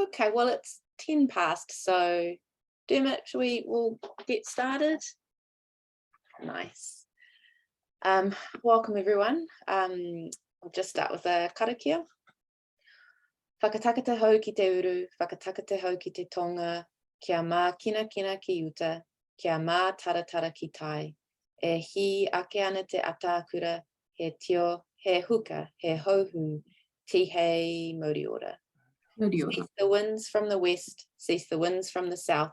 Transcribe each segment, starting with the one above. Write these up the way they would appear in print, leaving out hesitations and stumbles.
Okay, well, it's 10 past, so Dermot, we'll get started. Nice. Welcome, everyone. I'll just start with a karakia. Whakatakata hau ki te uru, whakatakata hau ki te tonga, kia mā kina kina ki uta, kia mā taratara ki tai. E hi ake ana te atākura, he tio, he huka, he hauhu, ti hei mauri ora. Cease the winds from the west, cease the winds from the south.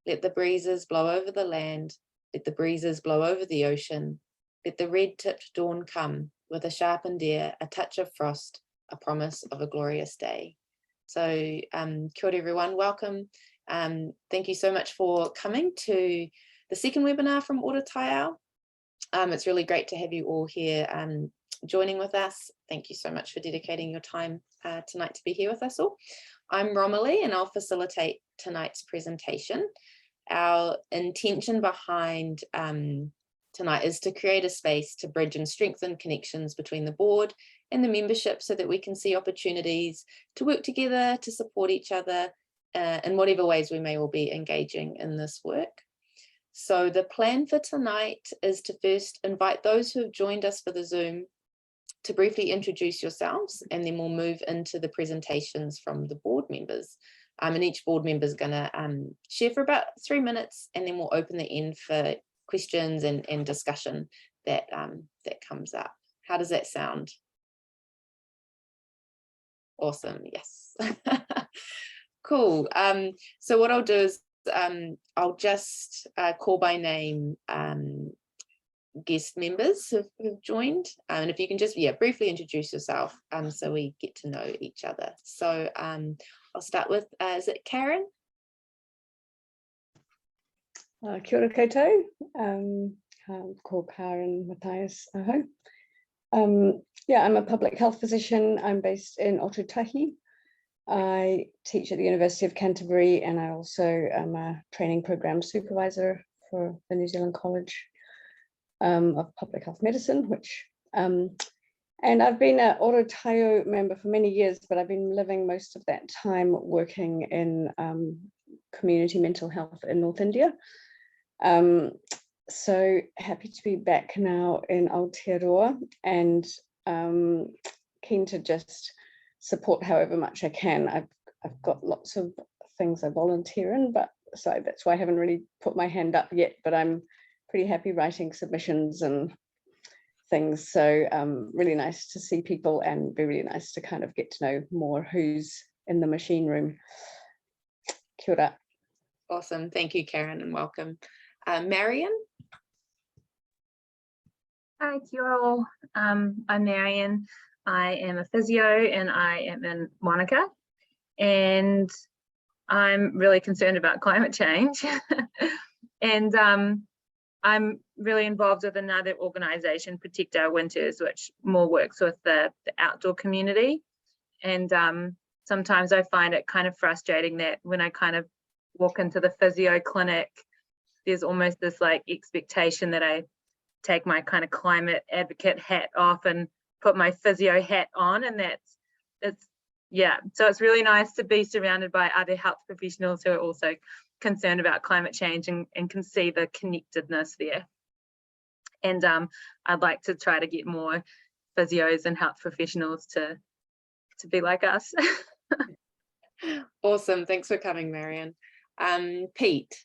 Let the breezes blow over the land, let the breezes blow over the ocean. Let the red-tipped dawn come with a sharpened ear, a touch of frost, a promise of a glorious day. So, kia ora everyone, welcome. Thank you so much for coming to the second webinar from OraTaiao. It's really great to have you all here joining with us. Thank you so much for dedicating your time tonight to be here with us all. I'm Romelli and I'll facilitate tonight's presentation. Our intention behind tonight is to create a space to bridge and strengthen connections between the board and the membership so that we can see opportunities to work together, to support each other in whatever ways we may all be engaging in this work. So the plan for tonight is to first invite those who have joined us for the Zoom to briefly introduce yourselves, and then we'll move into the presentations from the board members. And each board member is going to share for about 3 minutes, and then we'll open the end for questions and discussion that comes up. How does that sound? Awesome, yes. Cool. So what I'll do is I'll just call by name guest members who've joined, and if you can just briefly introduce yourself so we get to know each other. So I'll start with is it Karen? Kia ora koutou. I'm called Karen Matthias Aho. Yeah, I'm a public health physician. I'm based in Ōtautahi. I teach at the University of Canterbury, and I also am a training program supervisor for the New Zealand College of Public Health Medicine, and I've been an OraTaiao member for many years, but I've been living most of that time working in community mental health in North India. So happy to be back now in Aotearoa, and keen to just support however much I can. I've got lots of things I volunteer in, but so that's why I haven't really put my hand up yet, but I'm pretty happy writing submissions and things. So really nice to see people, and be really nice to kind of get to know more who's in the machine room. Kia ora. Awesome, thank you, Karen, and welcome. Marion? Hi, kia ora all. I'm Marion. I am a physio and I am in Wanaka, and I'm really concerned about climate change. And I'm really involved with another organisation, Protect Our Winters, which more works with the outdoor community. And sometimes I find it kind of frustrating that when I kind of walk into the physio clinic, there's almost this like expectation that I take my kind of climate advocate hat off and put my physio hat on, and so it's really nice to be surrounded by other health professionals who are also concerned about climate change and can see the connectedness there. And I'd like to try to get more physios and health professionals to be like us. Awesome, thanks for coming, Marion. Pete?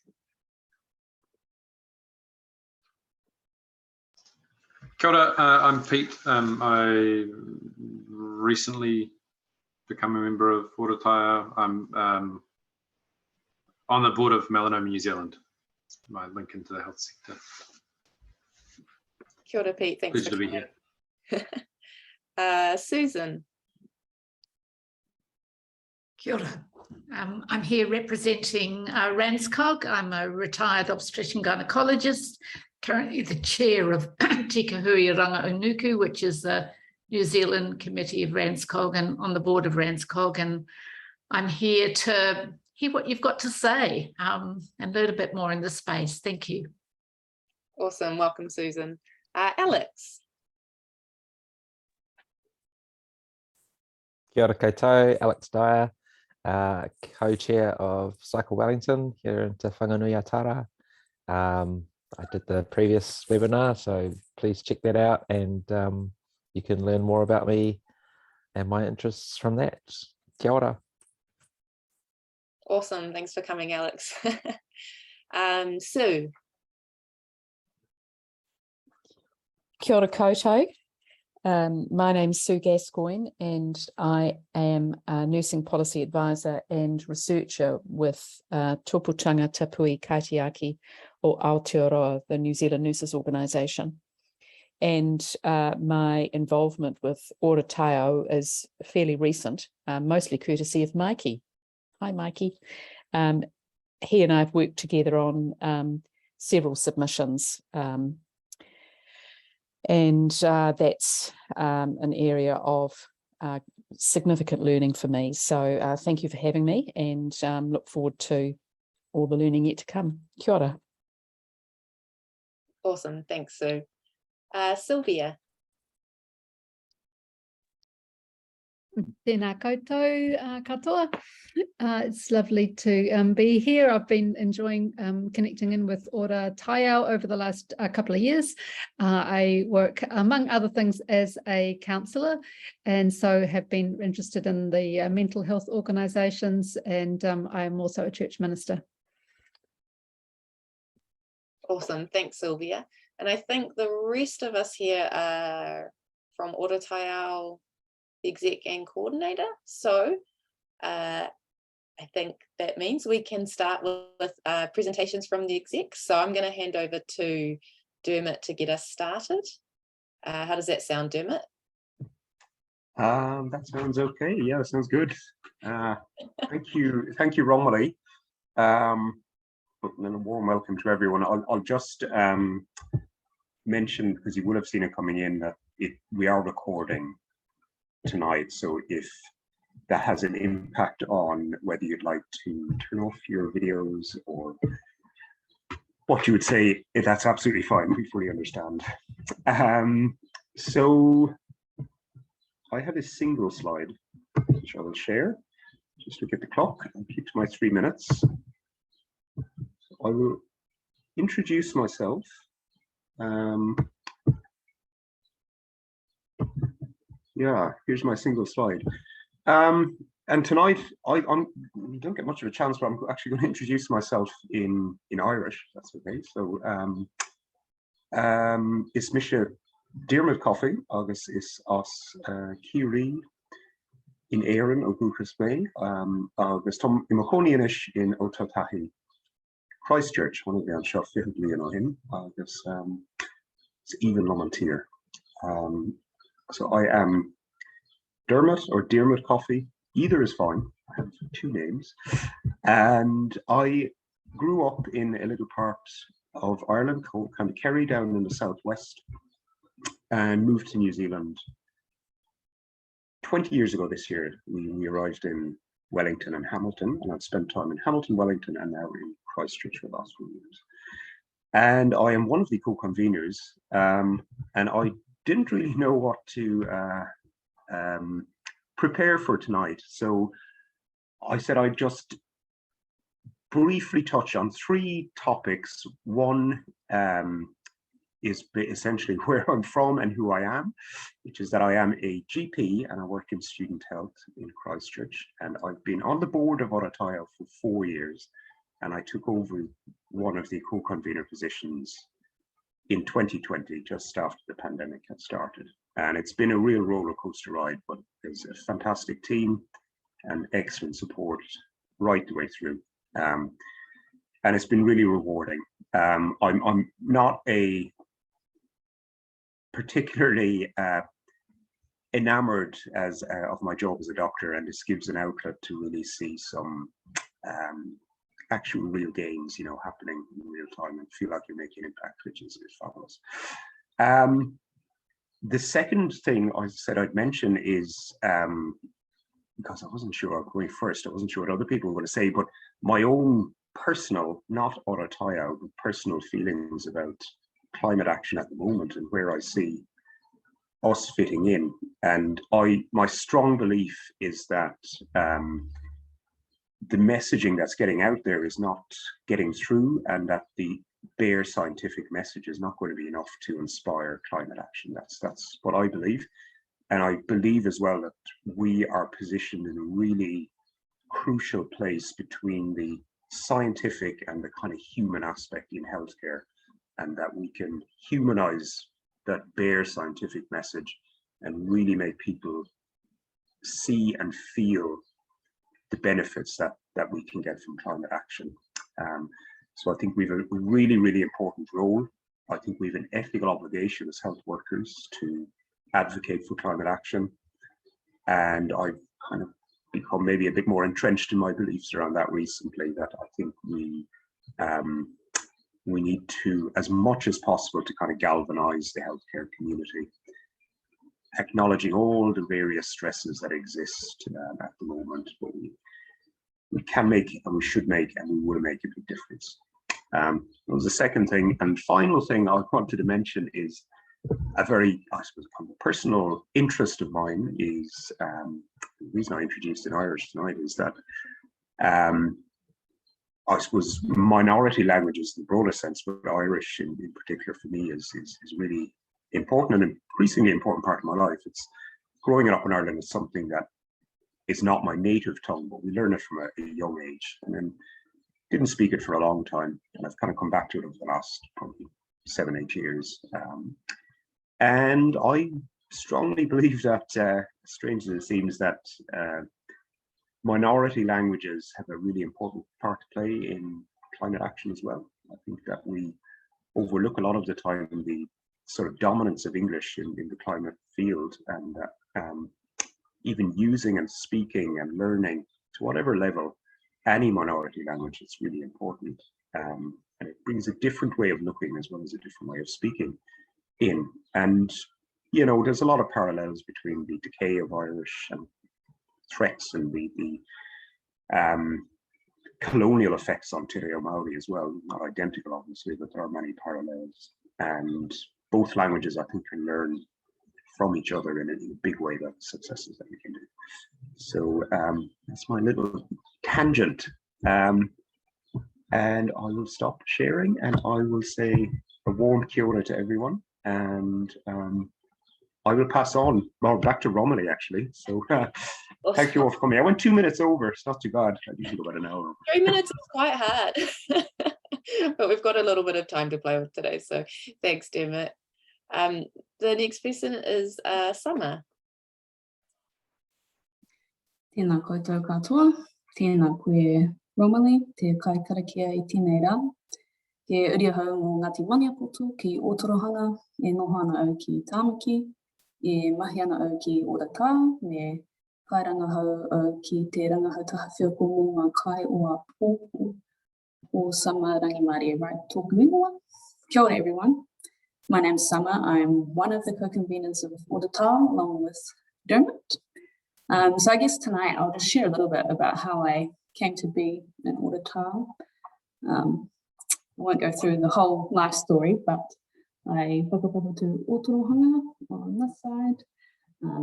Kia ora, I'm Pete. I recently become a member of OraTaiao. I'm on the board of Melanoma New Zealand, my link into the health sector. Kia ora, Pete, thanks. Pleasure to be here. Susan? Kia ora. I'm here representing RANZCOG. I'm a retired obstetrician gynecologist, currently the chair of Tika Hui Ranga Unuku, which is the New Zealand Committee of RANZCOG, and on the board of RANZCOG. And I'm here to hear what you've got to say and learn a bit more in this space. Thank you. Awesome, welcome, Susan. Alex? Kia ora koutou, Alex Dyer. co-chair of Cycle Wellington here in Te Whanganui-a-Tara. I did the previous webinar, so please check that out, and you can learn more about me and my interests from that. Kia ora. Awesome, thanks for coming, Alex. Sue. Kia ora koutou. My name's Sue Gascoigne, and I am a nursing policy advisor and researcher with Tōpūtanga Tapui Kaitiaki o Aotearoa, the New Zealand Nurses Organisation. And my involvement with OraTaiao is fairly recent, mostly courtesy of Mikey. Hi, Mikey. He and I have worked together on several submissions, and that's an area of significant learning for me. So thank you for having me, and look forward to all the learning yet to come. Kia ora. Awesome, thanks, Sue. Sylvia. Tēnā koutou katoa. It's lovely to be here. I've been enjoying connecting in with OraTaiao over the last couple of years. I work, among other things, as a counsellor, and so have been interested in the mental health organisations, and I am also a church minister. Awesome, thanks, Sylvia. And I think the rest of us here are from OraTaiao, the exec and coordinator. So I think that means we can start with presentations from the exec. So I'm going to hand over to Dermot to get us started. How does that sound, Dermot? That sounds okay. Yeah, that sounds good. Thank you, Romelli. And a warm welcome to everyone. I'll just mention, because you would have seen it coming in, that we are recording tonight, so if that has an impact on whether you'd like to turn off your videos or what you would say, that's absolutely fine. We fully understand. So I have a single slide which I will share. Just look at the clock and keep to my 3 minutes. I will introduce myself. Yeah, here's my single slide. And tonight, I don't get much of a chance, but I'm actually going to introduce myself in Irish, if that's okay. So, it's Misha Dermot Coffey, August is us Kiri in Éireann o Buchas Bay, August Tom Imokonianish in Otatahi, Christchurch, one of the anseo fihidli in him, August it's even Lomantir. So I am Dermot or Dermot Coffey, either is fine. I have 2 names. And I grew up in a little part of Ireland called kind of Kerry down in the southwest, and moved to New Zealand 20 years ago this year. We arrived in Wellington and Hamilton, and I've spent time in Hamilton, Wellington, and now in Christchurch for the last 4 years. And I am one of the co-convenors, and I didn't really know what to prepare for tonight. So I said I'd just briefly touch on 3 topics. One is essentially where I'm from and who I am, which is that I am a GP and I work in student health in Christchurch. And I've been on the board of OraTaiao for 4 years, and I took over one of the co-convenor positions in 2020, just after the pandemic had started. And it's been a real roller coaster ride, but there's a fantastic team and excellent support right the way through. And it's been really rewarding. I'm not a particularly enamored of my job as a doctor, and this gives an outlet to really see some actual real gains, happening in real time, and feel like you're making an impact, which is fabulous. The second thing I said I'd mention is, because I wasn't sure I'm going first, I wasn't sure what other people were going to say, but my own personal, not OraTaiao, but personal feelings about climate action at the moment and where I see us fitting in. And my strong belief is that the messaging that's getting out there is not getting through, and that the bare scientific message is not going to be enough to inspire climate action. That's what I believe. And I believe as well that we are positioned in a really crucial place between the scientific and the kind of human aspect in healthcare, and that we can humanize that bare scientific message and really make people see and feel the benefits that we can get from climate action. So I think we have a really, really important role. I think we have an ethical obligation as health workers to advocate for climate action. And I've kind of become maybe a bit more entrenched in my beliefs around that recently, that I think we need to, as much as possible, to kind of galvanize the healthcare community, acknowledging all the various stresses that exist at the moment, but we can make, and we should make, and we will make a big difference. The second thing and final thing I wanted to mention is a very, I suppose, kind of personal interest of mine is, the reason I introduced in Irish tonight is that I suppose minority languages in the broader sense, but Irish in particular for me is really important, and increasingly important part of my life. It's growing up in Ireland is something that is not my native tongue, but we learn it from a young age, and then didn't speak it for a long time, and I've kind of come back to it over the last probably 7-8 years. And I strongly believe that, strange as it seems, that minority languages have a really important part to play in climate action as well. I think that we overlook a lot of the time the sort of dominance of English in the climate field, and even using and speaking and learning to whatever level any minority language is really important. And it brings a different way of looking as well as a different way of speaking in. And, you know, there's a lot of parallels between the decay of Irish and threats and the colonial effects on Te Reo Māori as well. Not identical, obviously, but there are many parallels. And both languages, I think, can learn from each other in a big way, the successes that we can do. So that's my little tangent. And I will stop sharing, and I will say a warm kia ora to everyone. And I will pass on, well, back to Romelli, actually. So thank you all for coming. I went 2 minutes over. It's not too bad. I usually go about an hour. 3 minutes is quite hard. But we've got a little bit of time to play with today. So thanks, Dermot. The next person is Summer. Tēnā koutou katoa, tēnā koe Romelli, te kai Karakia I tēnei rā. Ke uria hau ngō Ngāti Maniapoto ki Otorohanga, e noho ana au ki Tāmaki, e mahi ana au ki OraTaiao, me kairanga hau au ki te rangahautaha whioko mō ngā kai o a pōpō o Summer Rangimārie Wright tōku ingoa. Kia ora everyone. My name's Summer. I'm one of the co-convenors of OraTaiao along with Dermot. So I guess tonight I'll just share a little bit about how I came to be an OraTaiao. I won't go through the whole life story, but I whakapapa to Otorohanga on this side.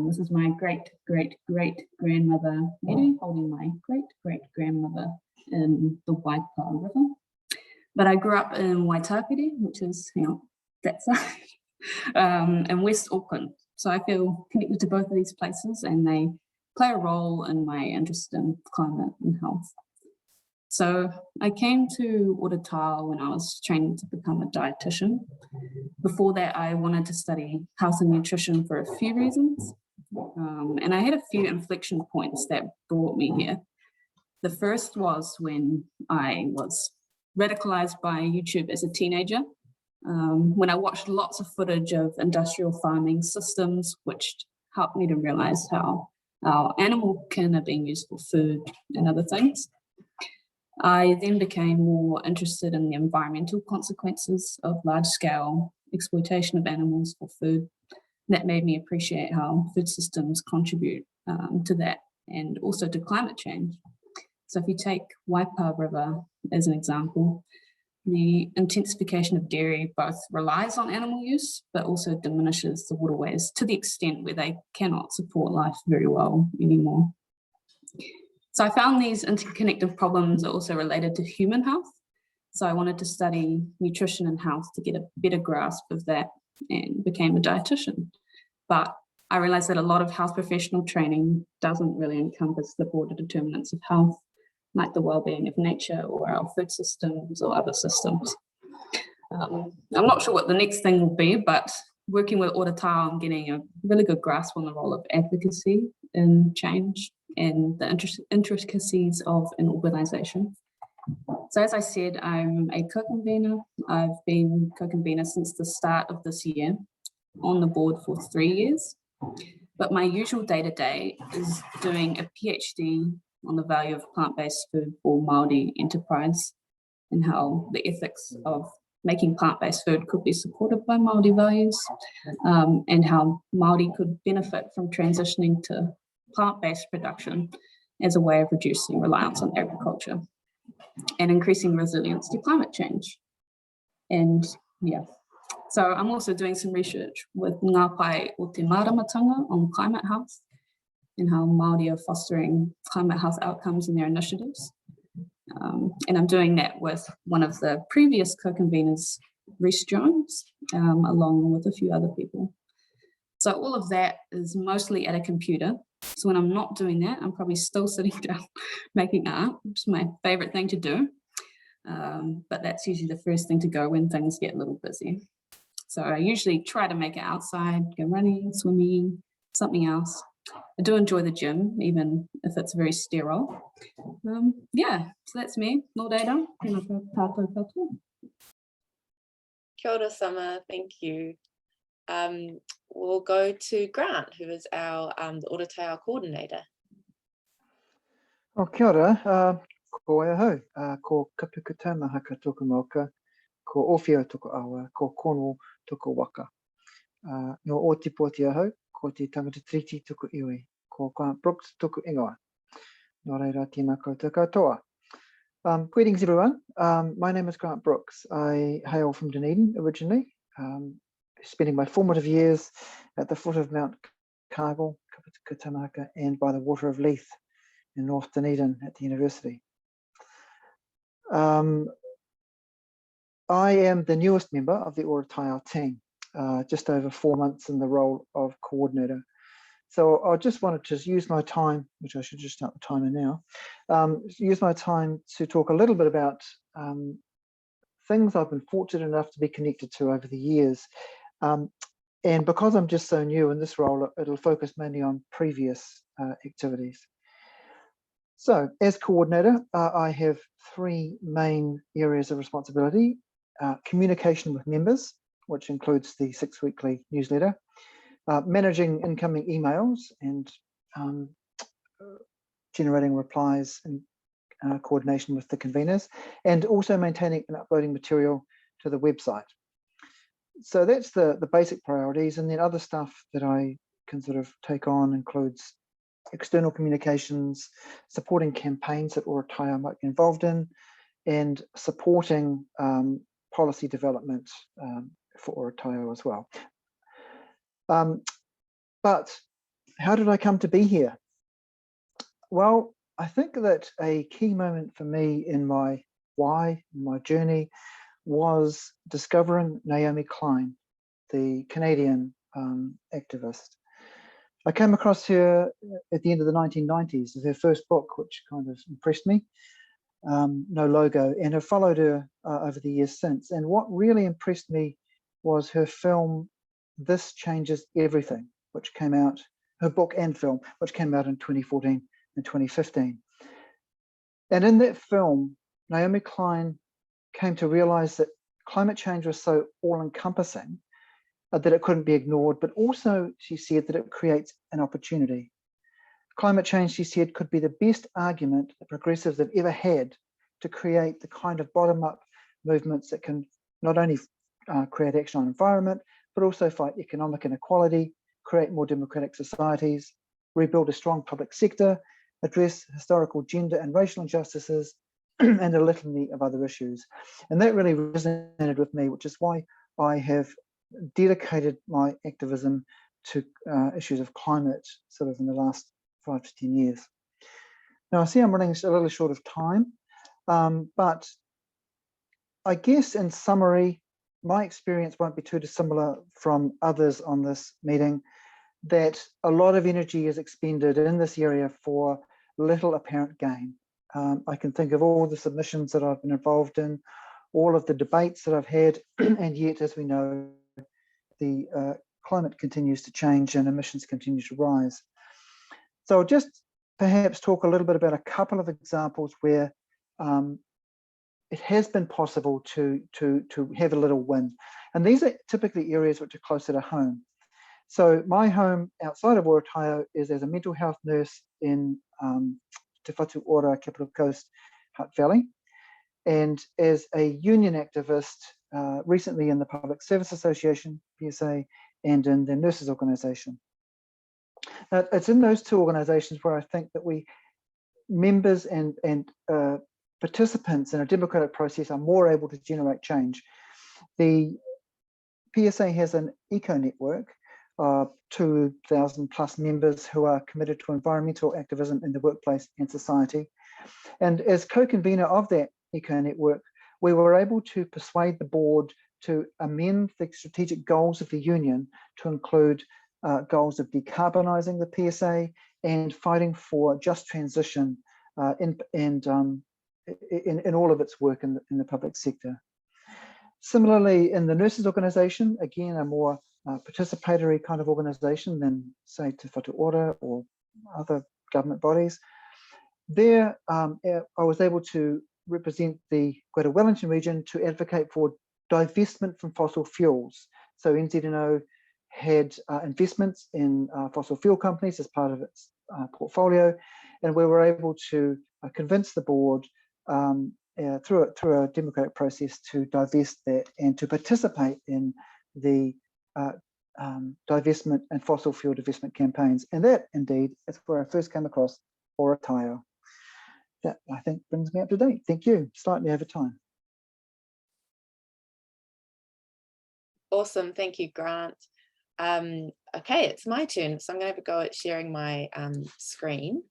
This is my great-great-great-grandmother, Mary, holding my great-great-grandmother in the Waipa River. But I grew up in Waitakere, which is, you know, that side, in West Auckland. So I feel connected to both of these places, and they play a role in my interest in climate and health. So I came to OraTaiao when I was training to become a dietitian. Before that, I wanted to study health and nutrition for a few reasons. And I had a few inflection points that brought me here. The first was when I was radicalized by YouTube as a teenager, when I watched lots of footage of industrial farming systems, which helped me to realize how our animal kin are being used for food and other things. I then became more interested in the environmental consequences of large-scale exploitation of animals for food. That made me appreciate how food systems contribute to that, and also to climate change. So if you take Waipa River as an example, the intensification of dairy both relies on animal use, but also diminishes the waterways to the extent where they cannot support life very well anymore. So I found these interconnected problems are also related to human health. So I wanted to study nutrition and health to get a better grasp of that, and became a dietitian. But I realized that a lot of health professional training doesn't really encompass the broader determinants of health, like the well-being of nature or our food systems or other systems. I'm not sure what the next thing will be, but working with OraTaiao, I'm getting a really good grasp on the role of advocacy in change and the intricacies of an organisation. So as I said, I'm a co-convenor. I've been co-convenor since the start of this year, on the board for 3 years. But my usual day-to-day is doing a PhD on the value of plant-based food for Māori enterprise, and how the ethics of making plant-based food could be supported by Māori values, and how Māori could benefit from transitioning to plant-based production as a way of reducing reliance on agriculture and increasing resilience to climate change. And yeah, so I'm also doing some research with Ngā Pai o Te Māramatanga on climate health, and how Māori are fostering climate health outcomes in their initiatives. And I'm doing that with one of the previous co-conveners, Rhys Jones, along with a few other people. So all of that is mostly at a computer. So when I'm not doing that, I'm probably still sitting down making art, which is my favorite thing to do. But that's usually the first thing to go when things get a little busy. So I usually try to make it outside, go running, swimming, something else. I do enjoy the gym, even if it's very sterile. Yeah, so that's me, Nō reira, tēnā tātou katoa. Kia ora, Summer, thank you. We'll go to Grant, who is our the OraTaiao coordinator. Oh, kia ora, ko e hau, ko kapukutana haka tōku mauka, ko Owhio tōku awa, ko Cornwall tōku waka. No o te pōti ahau, ko te tangata treaty tōku iwi, ko Grant Brookes tōku ingoa. Nō reira, tēnā koutou katoa. Greetings everyone, my name is Grant Brookes. I hail from Dunedin originally, spending my formative years at the foot of Mount Cargill, Kapukutana, and by the water of Leith in North Dunedin at the university. I am the newest member of the OraTaiao team, just over 4 months in the role of coordinator. So I just wanted to use my time, which I should just start the timer now, use my time to talk a little bit about things I've been fortunate enough to be connected to over the years. And because I'm just so new in this role, it'll focus mainly on previous activities. So as coordinator, I have 3 main areas of responsibility: communication with members, which includes the 6-weekly newsletter, managing incoming emails and generating replies in coordination with the conveners, and also maintaining and uploading material to the website. So that's the basic priorities, and then other stuff that I can sort of take on includes external communications, supporting campaigns that OraTaiao might be involved in, and supporting policy development for OraTaiao as well. But how did I come to be here? Well, I think that a key moment for me in my why, my journey, was discovering Naomi Klein, the Canadian activist. I came across her at the end of the 1990s with her first book, which kind of impressed me, No Logo, and have followed her over the years since. And what really impressed me was her film, This Changes Everything, which came out, her book and film, which came out in 2014 and 2015. And in that film, Naomi Klein came to realize that climate change was so all-encompassing that it couldn't be ignored, but also she said that it creates an opportunity. Climate change, she said, could be the best argument that progressives have ever had to create the kind of bottom-up movements that can not only create action on environment, but also fight economic inequality, create more democratic societies, rebuild a strong public sector, address historical gender and racial injustices, and a litany of other issues. And that really resonated with me, which is why I have dedicated my activism to issues of climate sort of in the last 5 to 10 years. Now, I see I'm running a little short of time, but I guess in summary, my experience won't be too dissimilar from others on this meeting, that a lot of energy is expended in this area for little apparent gain. I can think of all the submissions that I've been involved in, all of the debates that I've had, and yet, as we know, the climate continues to change and emissions continue to rise. So I'll just perhaps talk a little bit about a couple of examples where it has been possible to have a little win. And these are typically areas which are closer to home. So my home outside of OraTaiao is as a mental health nurse in Te Whatu Ora, Capital Coast, Hutt Valley, and as a union activist recently in the Public Service Association, PSA, and in the nurses organisation. Now, it's in those two organisations where I think that we members and participants in a democratic process are more able to generate change. The PSA has an eco network of 2,000 plus members who are committed to environmental activism in the workplace and society. And as co-convenor of that eco network, we were able to persuade the board to amend the strategic goals of the union to include goals of decarbonising the PSA and fighting for just transition in all of its work in the public sector. Similarly, in the nurses organisation, again, a more participatory kind of organisation than, say, Te Whatu Ora or other government bodies. There, I was able to represent the Greater Wellington region to advocate for divestment from fossil fuels. So NZNO had investments in fossil fuel companies as part of its portfolio, and we were able to convince the board through a democratic process to divest that and to participate in the divestment and fossil fuel divestment campaigns. And that indeed is where I first came across OraTaiao. That I think brings me up to date. Thank you. Slightly over time. Awesome. Thank you, Grant. Okay, it's my turn. So I'm going to have a go at sharing my screen.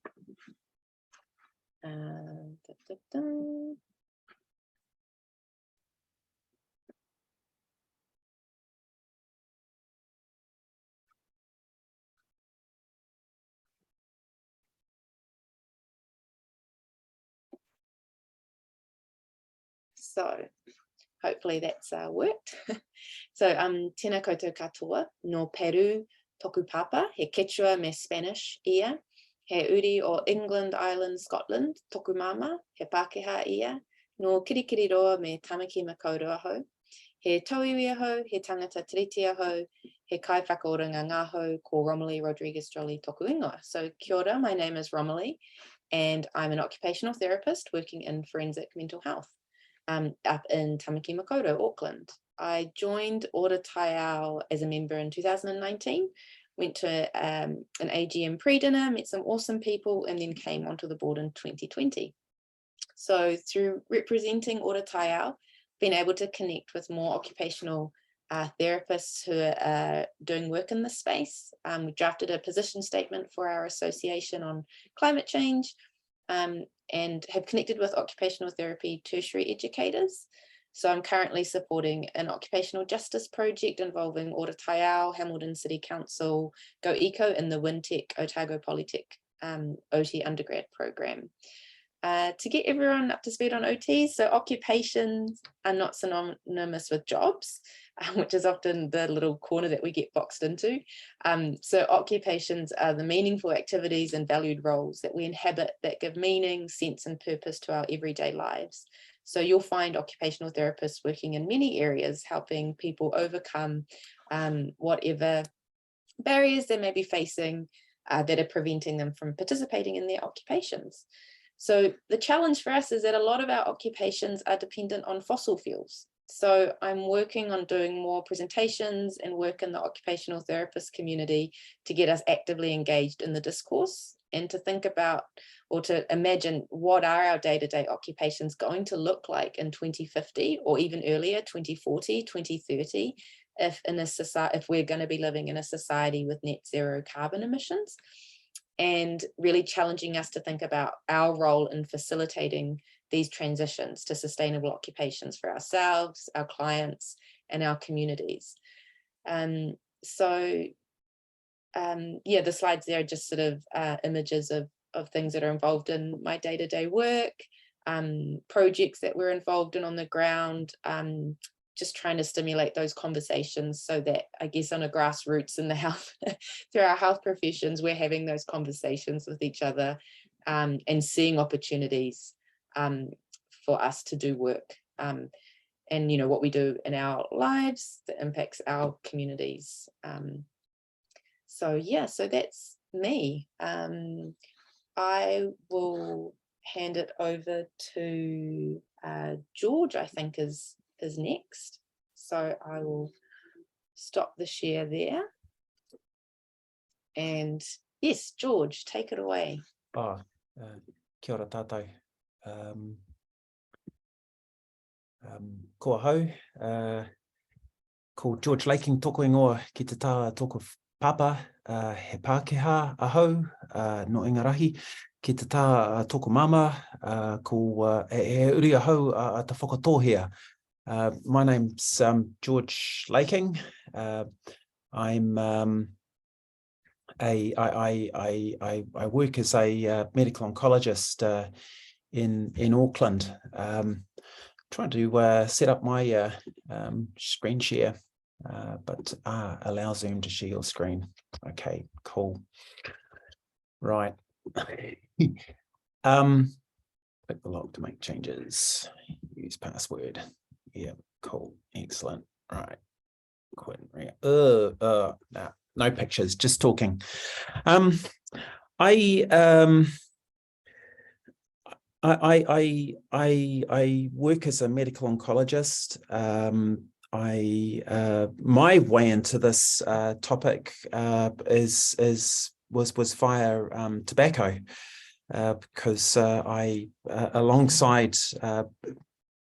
So hopefully that's worked. So tēnā koutou katoa, no Peru, toku papa, he Quechua me Spanish ia, he uri o England, Ireland, Scotland, toku mama, he Pākehā ia, no kirikiri roa me tamaki makaurua hau, he tauiwi hau, he tangata tiriti hau, he kai whakaoranga ngā hau ko Romelli Rodriguez-Jolly toku ingoa. So kia ora, my name is Romelli, and I'm an occupational therapist working in forensic mental health. Up in Tamaki Makaurau, Auckland. I joined OraTaiao as a member in 2019, went to an AGM pre-dinner, met some awesome people, and then came onto the board in 2020. So through representing OraTaiao, been able to connect with more occupational therapists who are doing work in this space. We drafted a position statement for our association on climate change, and have connected with occupational therapy tertiary educators. So I'm currently supporting an occupational justice project involving OraTaiao, Hamilton City Council, Go Eco, and the WinTech Otago Polytech OT undergrad program. To get everyone up to speed on OT, so occupations are not synonymous with jobs, which is often the little corner that we get boxed into. So occupations are the meaningful activities and valued roles that we inhabit that give meaning, sense, and purpose to our everyday lives. So you'll find occupational therapists working in many areas, helping people overcome whatever barriers they may be facing that are preventing them from participating in their occupations. So the challenge for us is that a lot of our occupations are dependent on fossil fuels. So I'm working on doing more presentations and work in the occupational therapist community to get us actively engaged in the discourse and to think about or to imagine what are our day-to-day occupations going to look like in 2050 or even earlier, 2040, 2030, if we're going to be living in a society with net zero carbon emissions. and really challenging us to think about our role in facilitating these transitions to sustainable occupations for ourselves, our clients, and our communities. The slides there are just sort of images of things that are involved in my day-to-day work, projects that we're involved in on the ground, just trying to stimulate those conversations so that, I guess, on a grassroots in the health, through our health professions, we're having those conversations with each other and seeing opportunities for us to do work. And, you know, what we do in our lives that impacts our communities. So that's me. I will hand it over to George, I think is next. So I will stop the share there. And yes, George, take it away. Kia ora tātou. Ko hau, ko George Laking toko ingoa ki te tā toko papa, he Pākehā ahau, no Ingarahi, ki te tā toko mama, ko he uri ahau a te whakatohea. My name's George Laking. I work as a medical oncologist in Auckland. Trying to set up my screen share, but allow Zoom to share your screen. Okay, cool. Right. Click the lock to make changes. Use password. Yeah, cool. Excellent. Right. Quit. No pictures, just talking. I work as a medical oncologist. My way into this topic was via tobacco, because I alongside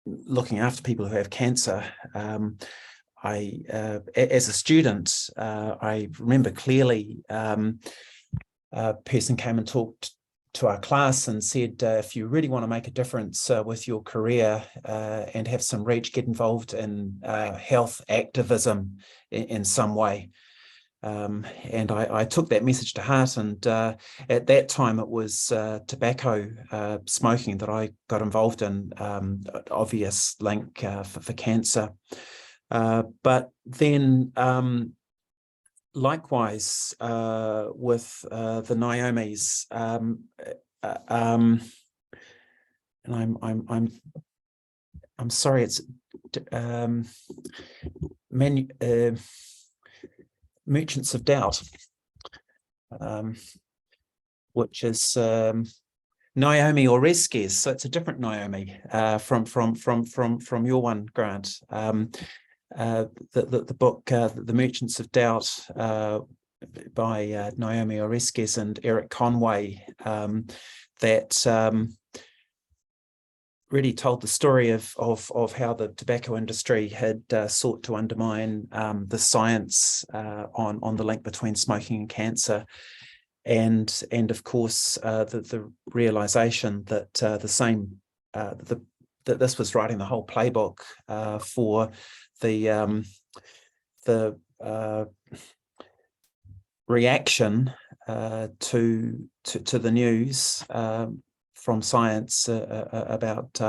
looking after people who have cancer, as a student, I remember clearly a person came and talked to our class and said, if you really want to make a difference with your career and have some reach, get involved in health activism in some way. And I took that message to heart, and at that time it was tobacco smoking that I got involved in, obvious link for cancer. But then likewise with the Naomis, and I'm sorry, it's Merchants of Doubt, which is Naomi Oreskes. So it's a different Naomi from your one, Grant. The book The Merchants of Doubt by Naomi Oreskes and Eric Conway, that really told the story of how the tobacco industry had sought to undermine the science on the link between smoking and cancer, and of course the realization that that this was writing the whole playbook for the reaction to the news from science about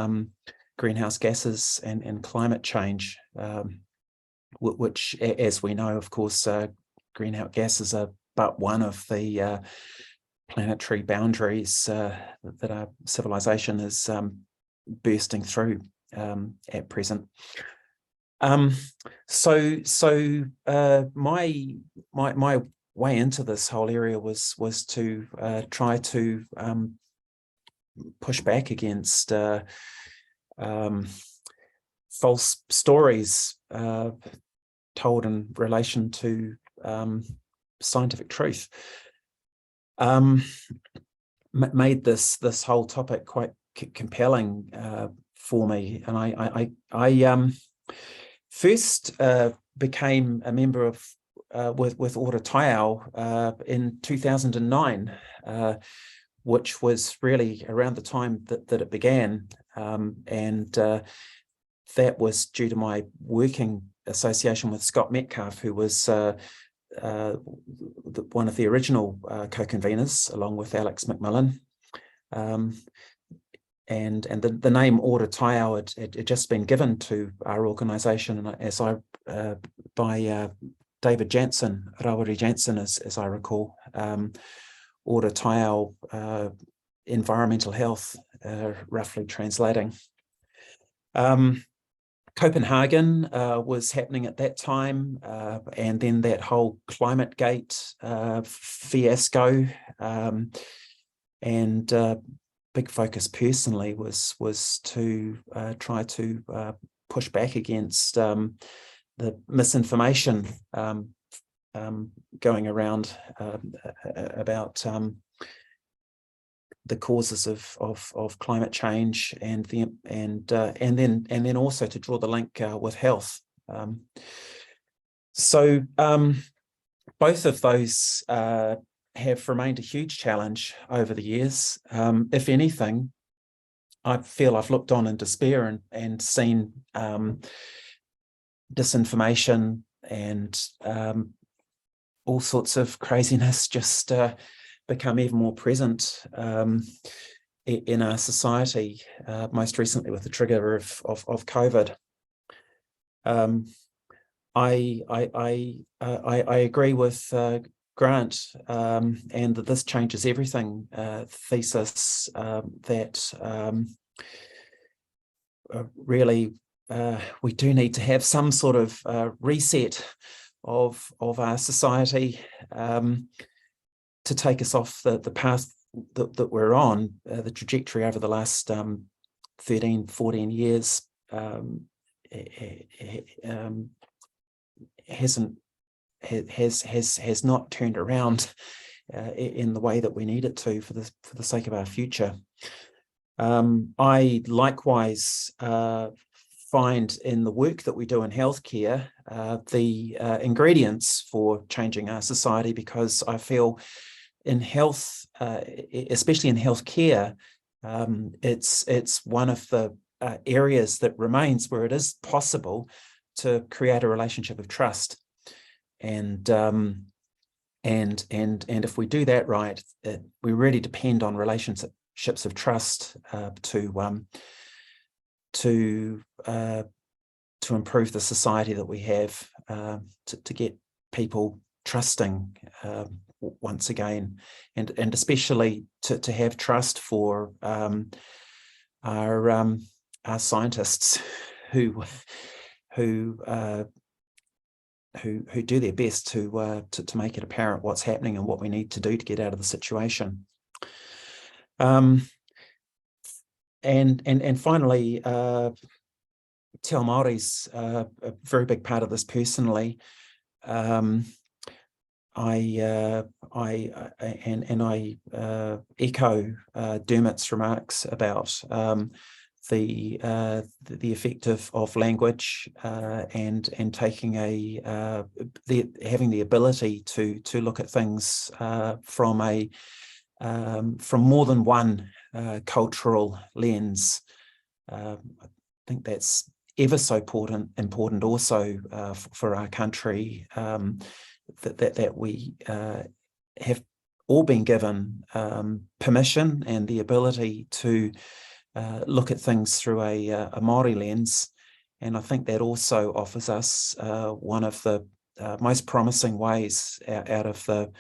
greenhouse gases and climate change, which, as we know, of course, greenhouse gases are but one of the planetary boundaries that our civilization is bursting through at present. So my way into this whole area was to try to push back against false stories told in relation to scientific truth. Made this whole topic quite compelling for me, and I first became a member of with OraTaiao in 2009, which was really around the time that it began, and that was due to my working association with Scott Metcalf, who was one of the original co-conveners, along with Alex McMillan. And the name OraTaiao had just been given to our organisation, by David Jansen, Rawiri Jansen, as I recall. OraTaiao environmental health, roughly translating. Copenhagen was happening at that time, and then that whole climate gate fiasco, and big focus personally was to try to push back against the misinformation going around about the causes of climate change, and then also to draw the link with health. So both of those have remained a huge challenge over the years. If anything, I feel I've looked on in despair and seen disinformation and all sorts of craziness just become even more present in our society, most recently with the trigger of COVID. I agree with Grant and that this changes everything thesis, that really we do need to have some sort of reset of our society to take us off the path that we're on. The trajectory over the last 13, 14 years has not turned around in the way that we need it to for the sake of our future. I likewise find in the work that we do in healthcare the ingredients for changing our society, because I feel in health, especially in healthcare, it's one of the areas that remains where it is possible to create a relationship of trust. And if we do that right, we really depend on relationships of trust to improve the society that we have, to get people trusting once again, and especially to have trust for our scientists who do their best to make it apparent what's happening and what we need to do to get out of the situation. And finally, Te Ao Māori's a very big part of this personally. I echo Dermot's remarks about the effect of language and taking having the ability to look at things from more than one cultural lens. I think that's ever so important also for our country, that we have all been given permission and the ability to look at things through a Māori lens. And I think that also offers us one of the most promising ways out of the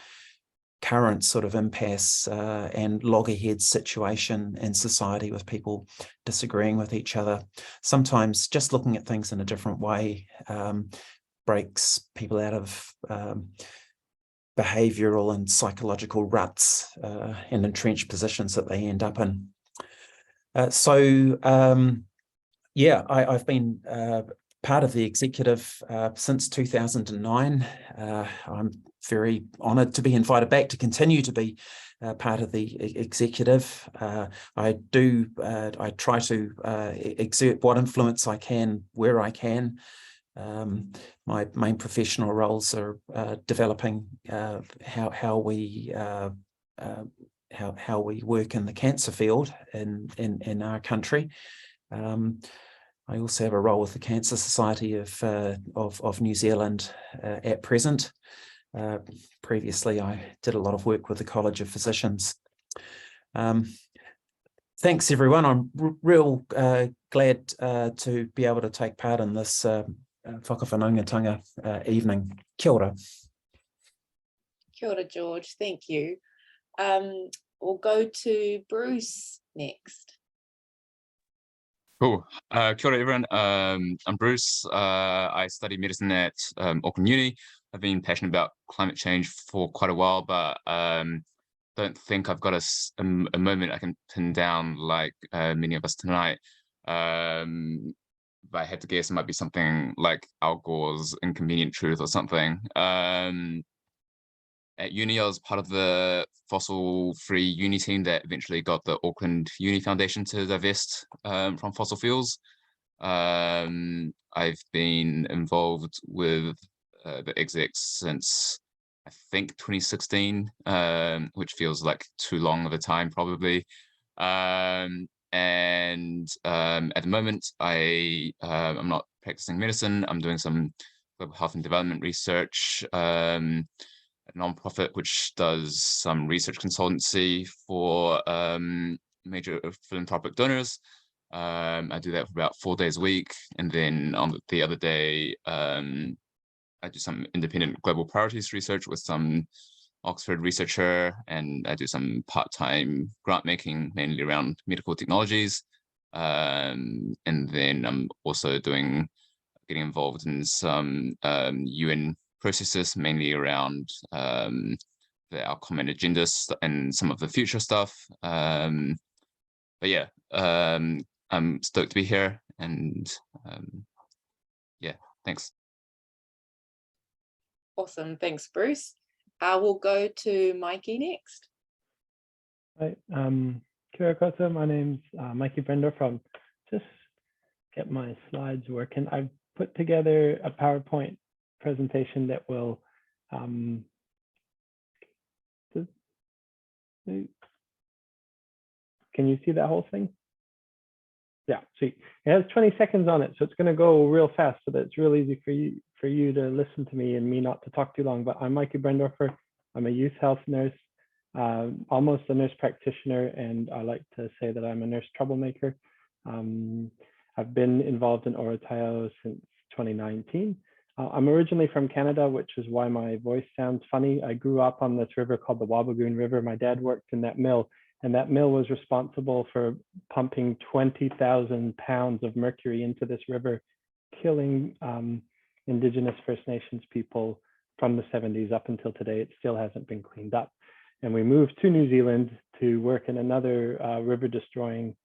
current sort of impasse and loggerhead situation in society, with people disagreeing with each other. Sometimes just looking at things in a different way breaks people out of behavioural and psychological ruts and entrenched positions that they end up in. Yeah, I've been part of the executive since 2009. I'm very honoured to be invited back to continue to be part of the executive. I try to exert what influence I can where I can, My main professional roles are developing how we work in the cancer field in our country. I also have a role with the Cancer Society of New Zealand at present. Previously, I did a lot of work with the College of Physicians. Thanks, everyone. I'm real glad to be able to take part in this whakawhanaungatanga evening. Kia ora. Kia ora, George. Thank you. We'll go to Bruce next. Cool. Kia ora, everyone. I'm Bruce. I study medicine at Auckland Uni. I've been passionate about climate change for quite a while, but don't think I've got a moment I can pin down like many of us tonight. If I had to guess, it might be something like Al Gore's Inconvenient Truth or something. At uni, I was part of the fossil-free uni team that eventually got the Auckland Uni Foundation to divest from fossil fuels. I've been involved with the execs since I think 2016, which feels like too long of a time probably. And at the moment, I'm not practicing medicine. I'm doing some global health and development research, a nonprofit which does some research consultancy for major philanthropic donors. I do that for about 4 days a week, and then on the other day, I do some independent global priorities research with some Oxford researcher, and I do some part-time grant making, mainly around medical technologies. And then I'm also getting involved in some UN processes, mainly around our common agenda and some of the future stuff. But yeah, I'm stoked to be here, and yeah, thanks. Awesome, thanks, Bruce. We'll go to Mikey next. Right, kia ora koutou. My name's Mikey Brenndorfer. Just get my slides working. I've put together a PowerPoint presentation that will can you see that whole thing? Yeah, see, it has 20 seconds on it, so it's going to go real fast, so that it's real easy for you to listen to me and me not to talk too long. But I'm Mikey Brenndorfer. I'm a youth health nurse, almost a nurse practitioner, and I like to say that I'm a nurse troublemaker. I've been involved in OraTaiao since 2019. I'm originally from Canada, which is why my voice sounds funny. I grew up on this river called the Wabagoon River. My dad worked in that mill, and that mill was responsible for pumping 20,000 pounds of mercury into this river, killing Indigenous First Nations people from the 70s up until today. It still hasn't been cleaned up. And we moved to New Zealand to work in another river destroying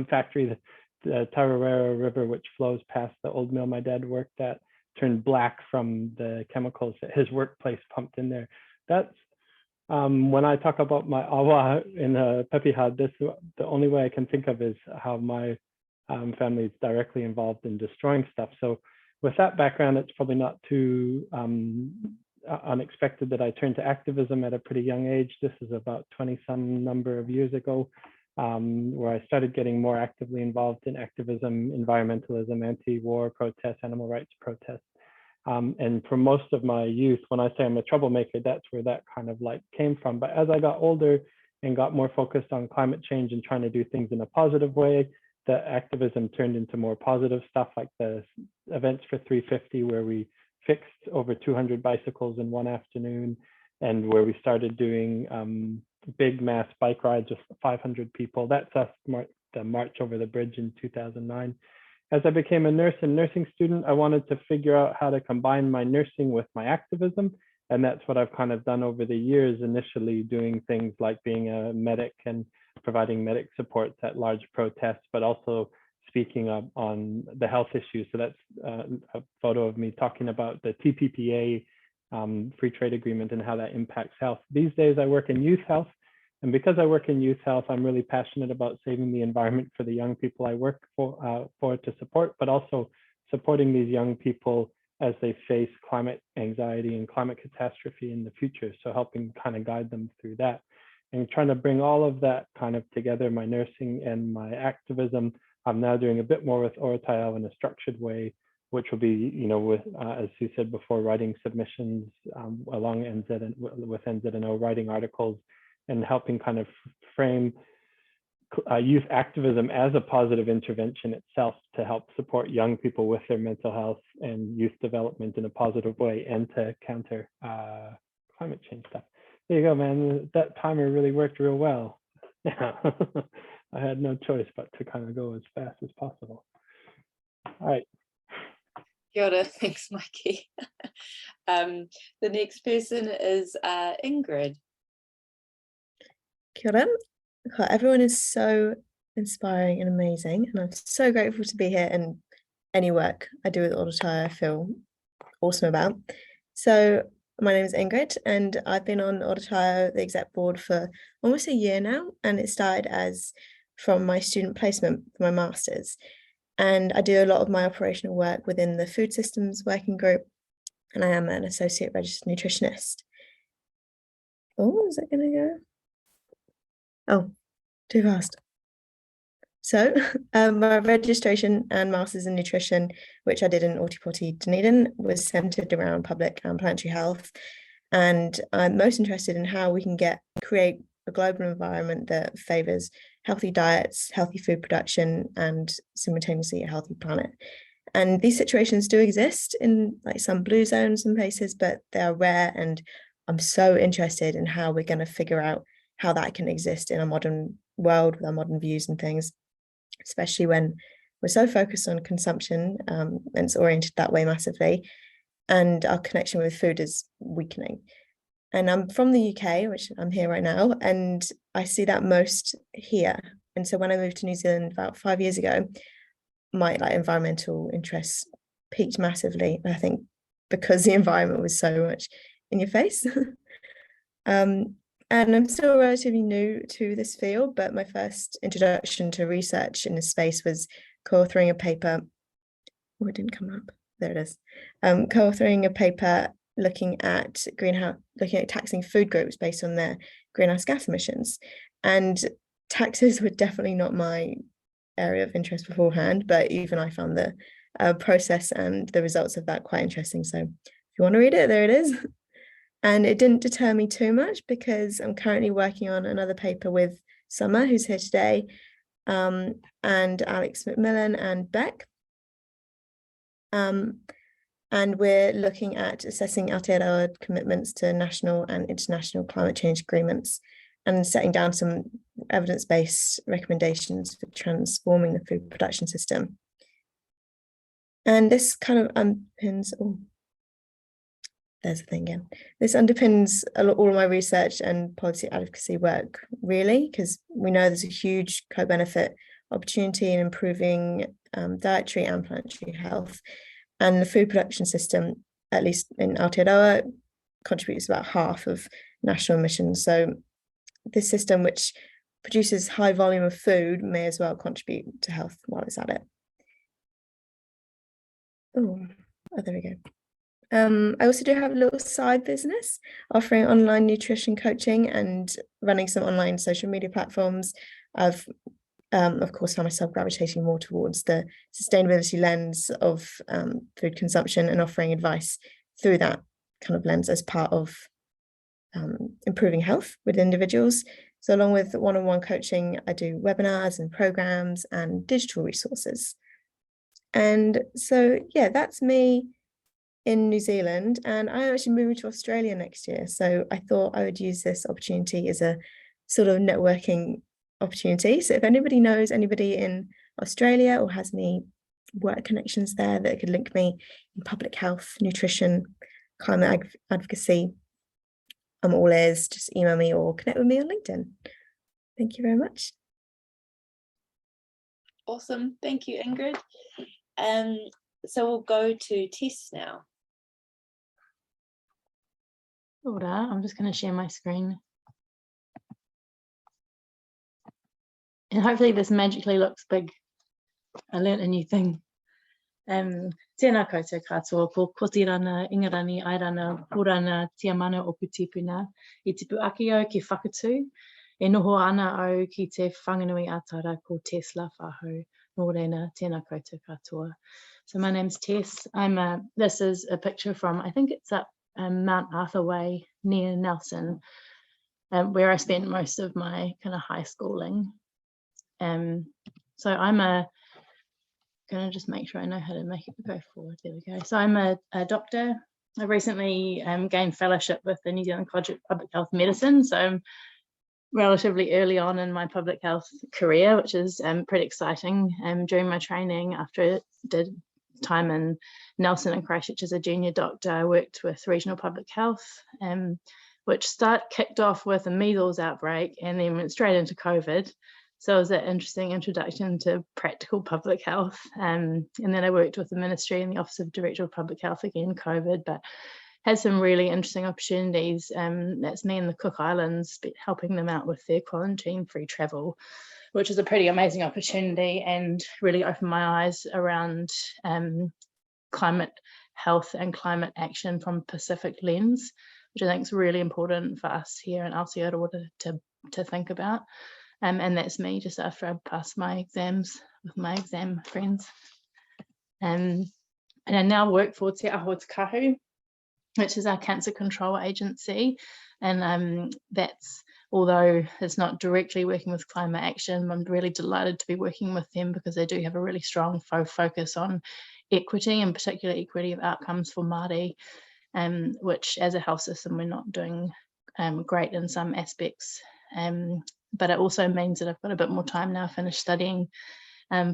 factory, the Tararera River, which flows past the old mill my dad worked at, turned black from the chemicals that his workplace pumped in there. That's when I talk about my awa in Pepiha, the only way I can think of is how my family is directly involved in destroying stuff. So with that background, it's probably not too unexpected that I turned to activism at a pretty young age. This is about 20-some number of years ago, where I started getting more actively involved in activism, environmentalism, anti-war protests, animal rights protests. And for most of my youth, when I say I'm a troublemaker, that's where that kind of like came from. But as I got older and got more focused on climate change and trying to do things in a positive way, the activism turned into more positive stuff, like the events for 350, where we fixed over 200 bicycles in one afternoon, and where we started doing big mass bike rides with 500 people. That's us, the March Over the Bridge in 2009. As I became a nurse and nursing student, I wanted to figure out how to combine my nursing with my activism. And that's what I've kind of done over the years, initially doing things like being a medic and providing medic supports at large protests, but also speaking up on the health issues. So that's a photo of me talking about the TPPA free trade agreement and how that impacts health. These days I work in youth health. And because I work in youth health, I'm really passionate about saving the environment for the young people I work for to support, but also supporting these young people as they face climate anxiety and climate catastrophe in the future. So helping kind of guide them through that and trying to bring all of that kind of together, my nursing and my activism. I'm now doing a bit more with OraTaiao in a structured way, which will be, you know, with, as Sue said before, writing submissions along NZ and with NZNO, writing articles and helping kind of frame youth activism as a positive intervention itself to help support young people with their mental health and youth development in a positive way and to counter climate change stuff. There you go, man. That timer really worked real well. Yeah. I had no choice but to kind of go as fast as possible. All right. Kia ora, thanks, Mikey. The next person is Ingrid. Kia ora. Everyone is so inspiring and amazing, and I'm so grateful to be here, and any work I do with OraTaiao I feel awesome about. So my name is Ingrid, and I've been on OraTaiao, the exec board, for almost a year now, and it started as from my student placement for my master's. And I do a lot of my operational work within the food systems working group, and I am an associate registered nutritionist. Oh, is that gonna go? Oh, too fast. So my registration and Masters in Nutrition, which I did in Ōtepoti, Dunedin, was centered around public and planetary health. And I'm most interested in how we can create a global environment that favors healthy diets, healthy food production, and simultaneously a healthy planet. And these situations do exist in like some blue zones and places, but they are rare. And I'm so interested in how we're going to figure out how that can exist in a modern world with our modern views and things, especially when we're so focused on consumption and it's oriented that way massively, and our connection with food is weakening. And I'm from the UK, which I'm here right now, and I see that most here. And so when I moved to New Zealand about 5 years ago, my environmental interests peaked massively, I think because the environment was so much in your face. And I'm still relatively new to this field, but my first introduction to research in this space was co-authoring a paper. Oh, it didn't come up. There it is. Co-authoring a paper looking at taxing food groups based on their greenhouse gas emissions. And taxes were definitely not my area of interest beforehand, but even I found the process and the results of that quite interesting. So if you want to read it, there it is. And it didn't deter me too much because I'm currently working on another paper with Summer, who's here today, and Alex McMillan and Beck. And we're looking at assessing Aotearoa commitments to national and international climate change agreements and setting down some evidence-based recommendations for transforming the food production system. And this kind of underpins, there's the thing again. This underpins all of my research and policy advocacy work, really, because we know there's a huge co-benefit opportunity in improving dietary and planetary health. And the food production system, at least in Aotearoa, contributes about half of national emissions. So this system, which produces high volume of food, may as well contribute to health while it's at it. Oh, there we go. I also do have a little side business offering online nutrition coaching and running some online social media platforms. I've, of course, found myself gravitating more towards the sustainability lens of food consumption and offering advice through that kind of lens as part of improving health with individuals. So along with one-on-one coaching, I do webinars and programs and digital resources. And so, yeah, that's me in New Zealand, and I'm actually moving to Australia next year. So I thought I would use this opportunity as a sort of networking opportunity. So if anybody knows anybody in Australia or has any work connections there that could link me in public health, nutrition, climate advocacy, I'm all ears. Just email me or connect with me on LinkedIn. Thank you very much. Awesome. Thank you, Ingrid. So we'll go to Tess now. Ora, I'm just going to share my screen. And hopefully this magically looks big. I learned a new thing. Tēnā koutou katoa, ko kotirana, ingarani, airana, pūrana, tiamana o Putipuna, I tipu akio ki whakatū, e noho ana au ki te whanganui atara ko Tess Luff ahau, nō reina, tēnā koutou katoa. So my name's Tess. This is a picture from, I think it's up Mount Arthur Way near Nelson, where I spent most of my kind of high schooling. So I'm gonna just make sure I know how to make it go forward. There we go. So I'm a doctor. I recently gained fellowship with the New Zealand College of Public Health Medicine. So I'm relatively early on in my public health career, which is pretty exciting. During my training, after I did time in Nelson and Christchurch as a junior doctor, I worked with regional public health, which kicked off with a measles outbreak and then went straight into COVID. So it was an interesting introduction to practical public health. And then I worked with the ministry in the Office of Director of Public Health, again, COVID, but had some really interesting opportunities. That's me in the Cook Islands, helping them out with their quarantine-free travel, which is a pretty amazing opportunity and really opened my eyes around climate health and climate action from a Pacific lens, which I think is really important for us here in Aotearoa to think about. And that's me just after I passed my exams with my exam friends. And I now work for Te Aho Te Kahu, which is our cancer control agency. And that's, although it's not directly working with climate action, I'm really delighted to be working with them because they do have a really strong focus on equity, in particular equity of outcomes for Māori, which as a health system, we're not doing great in some aspects. But it also means that I've got a bit more time now, finished studying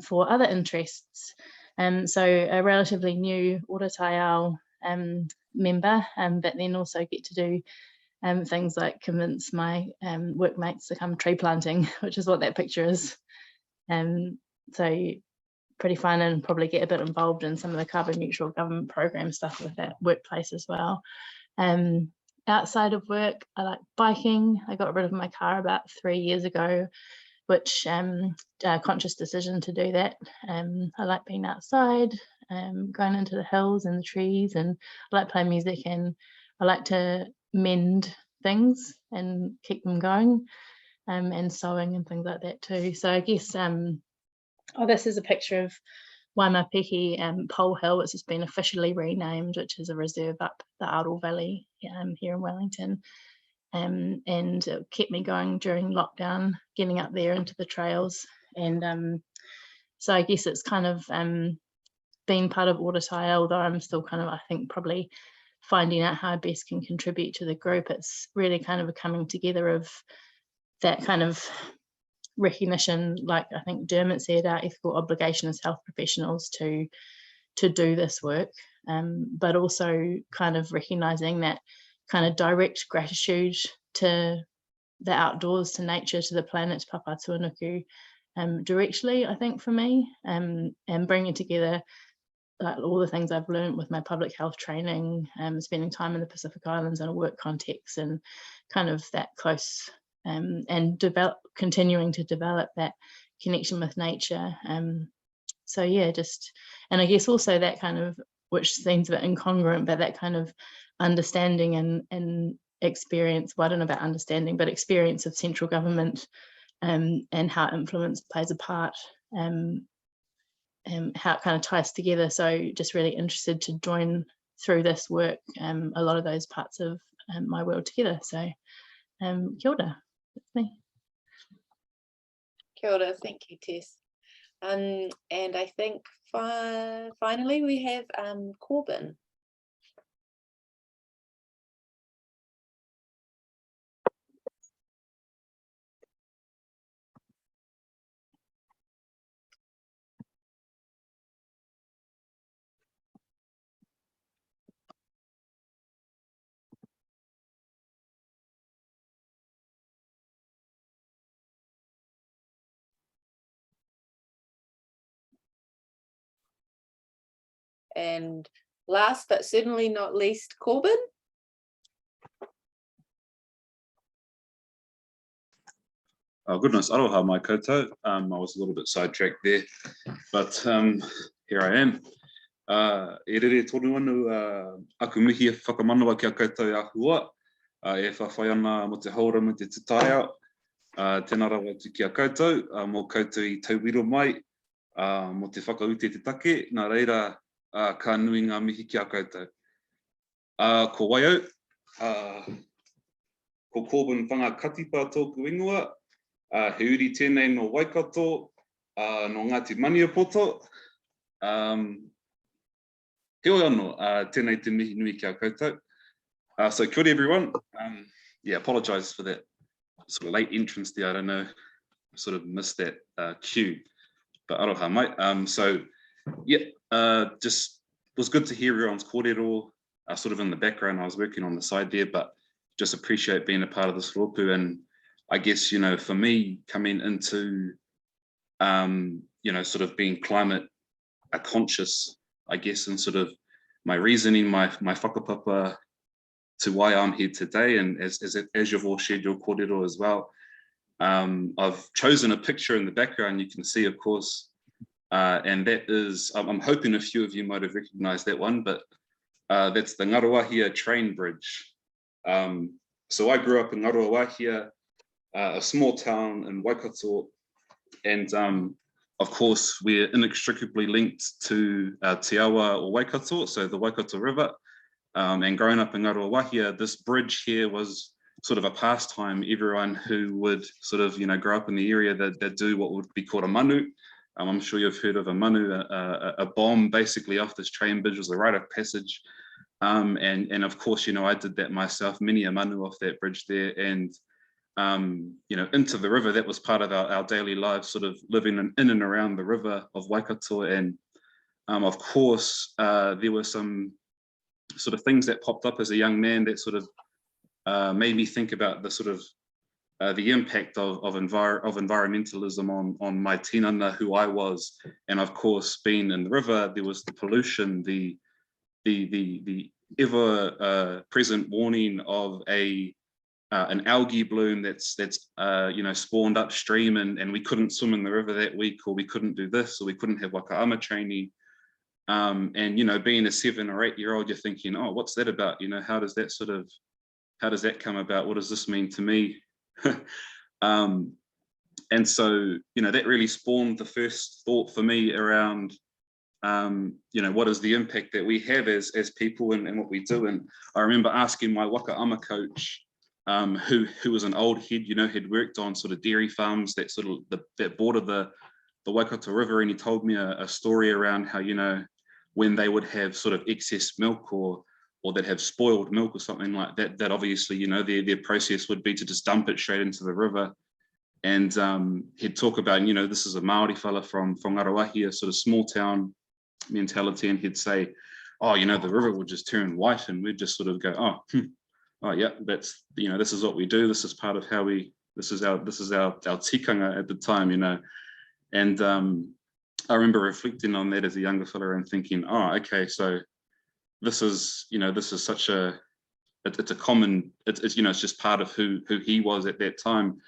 for other interests. So a relatively new OraTaiao member, but then also get to do things like convince my workmates to come tree planting, which is what that picture is. So pretty fun, and probably get a bit involved in some of the carbon neutral government program stuff with that workplace as well. Outside of work, I like biking. I got rid of my car about 3 years ago, which a conscious decision to do that. I like being outside, going into the hills and the trees, and I like playing music, and I like to mend things and keep them going, and sewing and things like that too. So I guess, this is a picture of Waimapiki Pole Hill, which has been officially renamed, which is a reserve up the Aroa Valley here in Wellington. And it kept me going during lockdown, getting up there into the trails. And so I guess it's kind of been part of OraTaiao, although I'm still kind of, I think, probably finding out how I best can contribute to the group. It's really kind of a coming together of that kind of recognition, like I think Dermot said, our ethical obligation as health professionals to do this work, but also kind of recognizing that kind of direct gratitude to the outdoors, to nature, to the planet, to Papa Tuanuku, directly, I think, for me, and bringing together all the things I've learned with my public health training, spending time in the Pacific Islands in a work context, and kind of that close and continuing to develop that connection with nature. So yeah, and I guess also that kind of, which seems a bit incongruent, but that kind of understanding and experience, well, I don't know about understanding, but experience of central government, and how influence plays a part, and how it kind of ties together. So just really interested to join through this work a lot of those parts of my world together. So kia ora, that's me. Kia ora, thank you, Tess. And I think finally we have Corbin. And last but certainly not least, Corbin. Oh goodness, aroha mai koutou. I was a little bit sidetracked there, but here I am. E rere tonu anu aku mihi e whakamanawa kia koutou e ahua. E whawhai ana mo te haura mo te tutaia. Tēnā rawa atu kia koutou, mō koutou I tauwiro mai, mo te whakaute te take, nā reira ka nui ngā mihi kia koutou. Ko waiau, ko Corbin Whanga katipa tōku ingoa, he uri tēnei no Waikato, no Ngāti Maniapoto. He oi anō, tēnei te mihi nui kia koutou. So kia ora everyone. Yeah, apologise for that sort of late entrance there. I don't know, I sort of missed that cue, but aroha mai. So yeah, just was good to hear everyone's kōrero. Sort of in the background, I was working on the side there, but just appreciate being a part of this rōpū. And I guess, you know, for me coming into, you know, sort of being climate conscious, I guess, and sort of my reasoning, my whakapapa to why I'm here today, and as you've all shared your kōrero as well, I've chosen a picture in the background you can see, of course, and that is, I'm hoping a few of you might have recognized that one, but that's the Ngaruawahia train bridge. So I grew up in Ngaruawahia, a small town in Waikato, and of course we're inextricably linked to Te Awa or Waikato, so the Waikato River. And growing up in Ngaruawahia, this bridge here was sort of a pastime. Everyone who would sort of, you know, grow up in the area that do what would be called a manu. I'm sure you've heard of a manu, a bomb basically off this train bridge was a rite of passage. And of course, you know, I did that myself, many a manu off that bridge there, and you know, into the river. That was part of our daily lives, sort of living in and around the river of Waikato. And of course, there were some sort of things that popped up as a young man that sort of made me think about the sort of the impact of environmentalism on my tinana, who I was. And of course, being in the river, there was the pollution, the ever present warning of an algae bloom that's you know, spawned upstream, and we couldn't swim in the river that week, or we couldn't do this, or we couldn't have wakaama training. And you know, being a 7 or 8 year old, you're thinking, oh, what's that about? You know, how does that come about? What does this mean to me? And so, you know, that really spawned the first thought for me around, you know, what is the impact that we have as people and what we do. And I remember asking my wakaama coach, who was an old head, you know, had worked on sort of dairy farms that sort of that border the Waikato River, and he told me a story around how, you know, when they would have sort of excess milk or they'd have spoiled milk or something like that, that obviously, you know, their process would be to just dump it straight into the river. And he'd talk about, you know, this is a Māori fella from Ngaruawahia, sort of small town mentality, and he'd say, oh, you know, the river would just turn white, and we'd just sort of go, oh yeah, that's, you know, this is what we do, this is part of how this is our tikanga at the time, you know. And I remember reflecting on that as a younger fella and thinking, oh, okay, so this is, you know, this is such a, it's a common, it's, you know, it's just part of who he was at that time.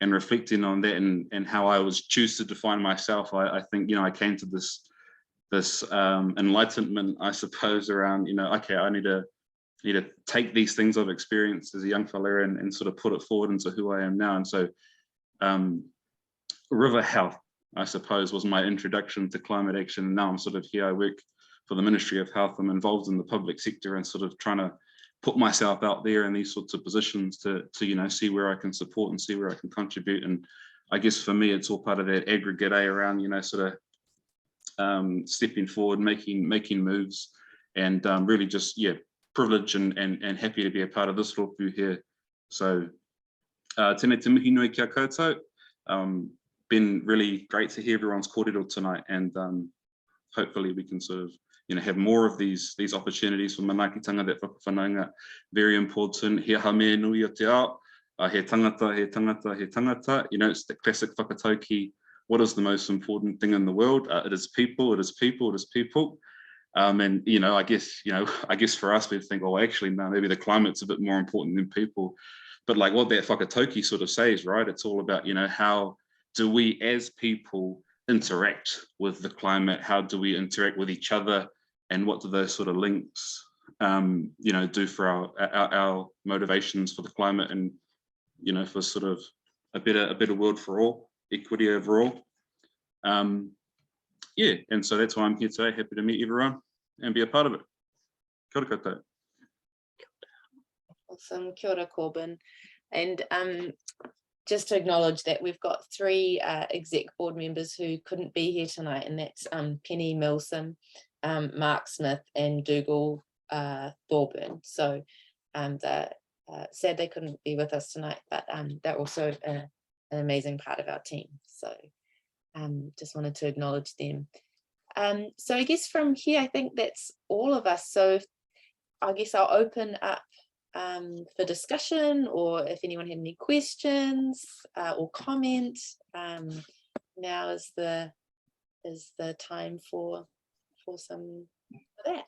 And reflecting on that and how I was choose to define myself, I think, you know, I came to this enlightenment, I suppose, around, you know, okay, I need to take these things I've experienced as a young fella and sort of put it forward into who I am now. And so river health, I suppose, was my introduction to climate action. And now I'm sort of here, I work for the Ministry of Health. I'm involved in the public sector and sort of trying to put myself out there in these sorts of positions to you know, see where I can support and see where I can contribute. And I guess for me, it's all part of that aggregate around, you know, sort of stepping forward, making moves, and really just, yeah, privileged and happy to be a part of this rōpū here. So tēnei te mihi nui kia koutou. Been really great to hear everyone's kōrero tonight, and hopefully we can sort of, you know, have more of these opportunities for manaakitanga, that whakawhanaunga, very important. He hame nui o te ao, he tangata, he tangata, he tangata. You know, it's the classic whakatauki, what is the most important thing in the world? It is people, it is people, it is people. And, you know, I guess for us, we think, oh, actually, no, maybe the climate's a bit more important than people. But like what that whakatauki sort of says, right? It's all about, you know, how do we as people interact with the climate? How do we interact with each other? and what do those sort of links you know, do for our motivations for the climate, and you know, for sort of a better world for all, equity overall. Yeah, and so that's why I'm here today. Happy to meet everyone and be a part of it. Kia ora koutou. Awesome, kia ora, Corbin. And just to acknowledge that we've got 3 exec board members who couldn't be here tonight, and that's Penny Milsom, Mark Smith, and Dougal Thorburn. So they're sad they couldn't be with us tonight, but they're also an amazing part of our team. So just wanted to acknowledge them. So I guess from here, I think that's all of us. So I guess I'll open up for discussion, or if anyone had any questions or comment. Now is the time for that.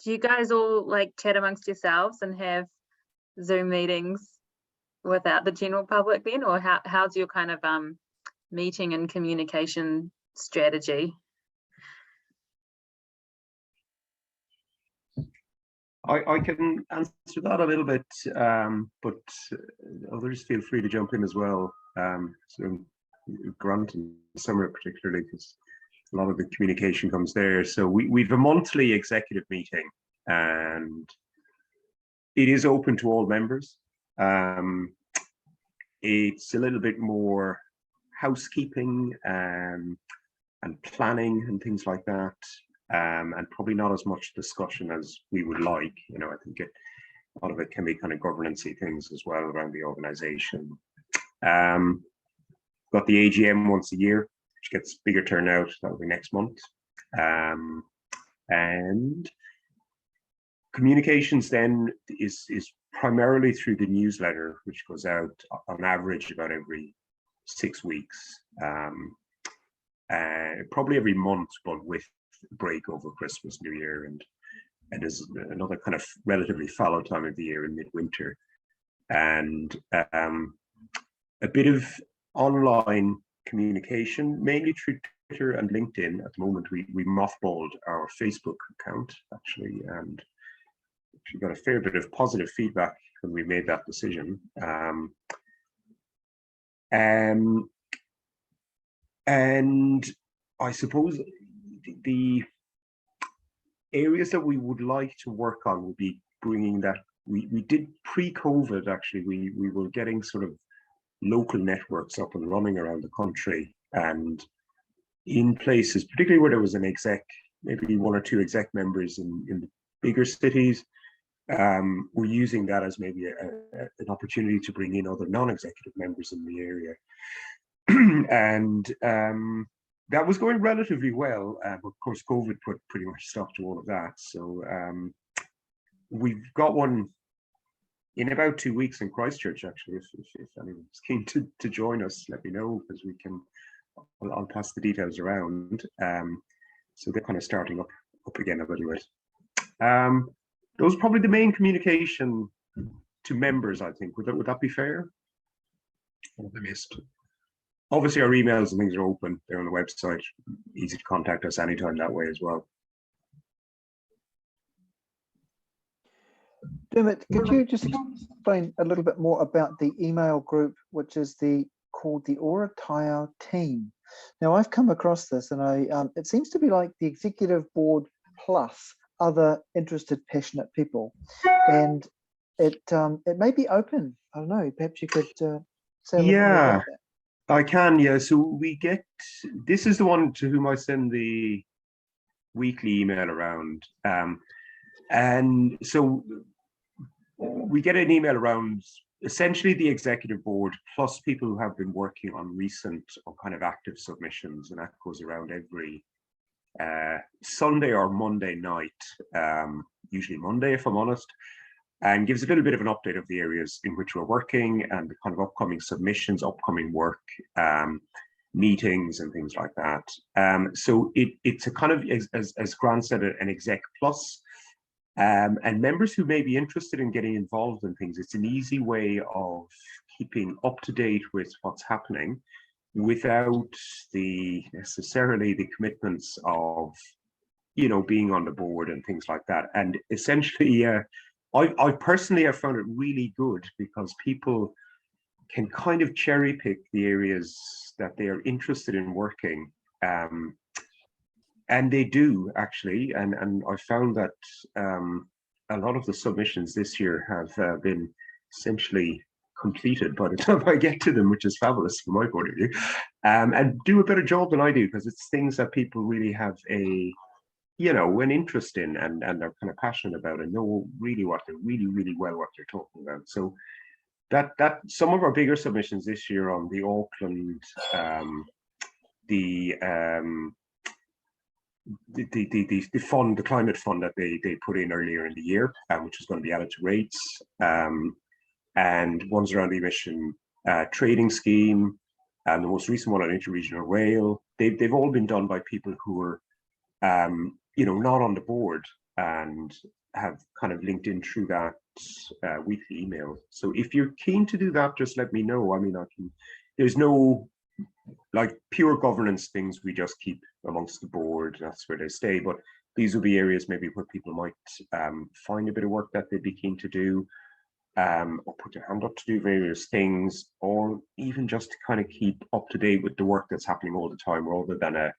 Do you guys all like chat amongst yourselves and have Zoom meetings without the general public then, or how's your kind of meeting and communication strategy? I can answer that a little bit, but others feel free to jump in as well. So Grant and Summer particularly, because a lot of the communication comes there. So we've a monthly executive meeting, and it is open to all members. It's a little bit more housekeeping and planning and things like that. And probably not as much discussion as we would like. You know, I think a lot of it can be kind of governance-y things as well around the organization. Got the AGM once a year, which gets bigger turnout. That'll be next month. And communications then is primarily through the newsletter, which goes out on average about every 6 weeks. Probably every month, but with break over Christmas, New Year, and there's another kind of relatively fallow time of the year in midwinter, and a bit of online communication, mainly through Twitter and LinkedIn. At the moment, we mothballed our Facebook account actually, and we got a fair bit of positive feedback when we made that decision. And I suppose the areas that we would like to work on would be bringing that. We did pre-COVID, actually, we were getting sort of local networks up and running around the country, and in places, particularly where there was an exec, maybe 1 or 2 exec members in the bigger cities, we're using that as maybe an opportunity to bring in other non-executive members in the area. And that was going relatively well, but of course COVID put pretty much stop to all of that. So we've got one in about 2 weeks in Christchurch, actually. If anyone's keen to join us, let me know, because we can. I'll pass the details around. So they're kind of starting up again a little bit. Those are probably the main communication to members, I think. Would that be fair? What have I missed? Obviously, our emails and things are open. They're on the website. Easy to contact us anytime that way as well. Dermot, could you just explain a little bit more about the email group, which is called the OraTaiao team? Now, I've come across this, and it seems to be like the executive board plus other interested, passionate people, and it may be open. I don't know. Perhaps you could say a little more about that. I can, yeah. So we get, this is the one to whom I send the weekly email around. And so we get an email around essentially the executive board plus people who have been working on recent or kind of active submissions, and that goes around every Sunday or Monday night, usually Monday if I'm honest, and gives a little bit of an update of the areas in which we're working and the kind of upcoming submissions, upcoming work, meetings and things like that. So it's a kind of, as Grant said, an exec plus, and members who may be interested in getting involved in things. It's an easy way of keeping up to date with what's happening without necessarily the commitments of, you know, being on the board and things like that. And essentially, I personally have found it really good because people can kind of cherry pick the areas that they are interested in working. And they do actually. And I found that a lot of the submissions this year have been essentially completed by the time I get to them, which is fabulous from my point of view, and do a better job than I do, because it's things that people really have a, you know, an interest in and they're kind of passionate about and know really what they're really well what they're talking about. So that some of our bigger submissions this year on the Auckland, the fund, the climate fund that they put in earlier in the year, which is going to be added to rates, and ones around the emission trading scheme, and the most recent one on interregional rail. They've all been done by people who are, you know, not on the board and have kind of linked in through that weekly email. So if you're keen to do that, just let me know. I mean, there's no like pure governance things we just keep amongst the board. That's where they stay. But these will be areas maybe where people might find a bit of work that they'd be keen to do, or put their hand up to do various things, or even just to kind of keep up to date with the work that's happening all the time, rather than a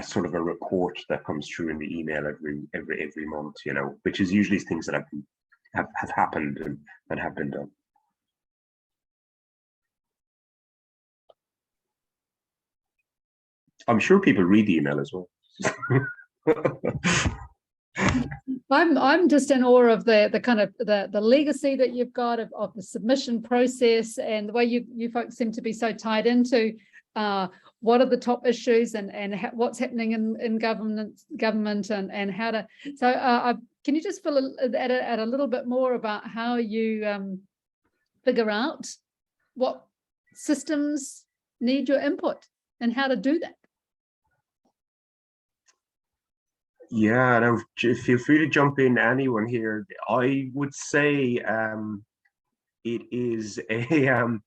sort of a report that comes through in the email every month, you know, which is usually things that have happened and have been done. I'm sure people read the email as well. I'm just in awe of the kind of the legacy that you've got of the submission process, and the way you folks seem to be so tied into what are the top issues and what's happening in government and how to. So can you just add a little bit more about how you figure out what systems need your input and how to do that? Yeah, no, feel free to jump in, anyone here. I would say it is a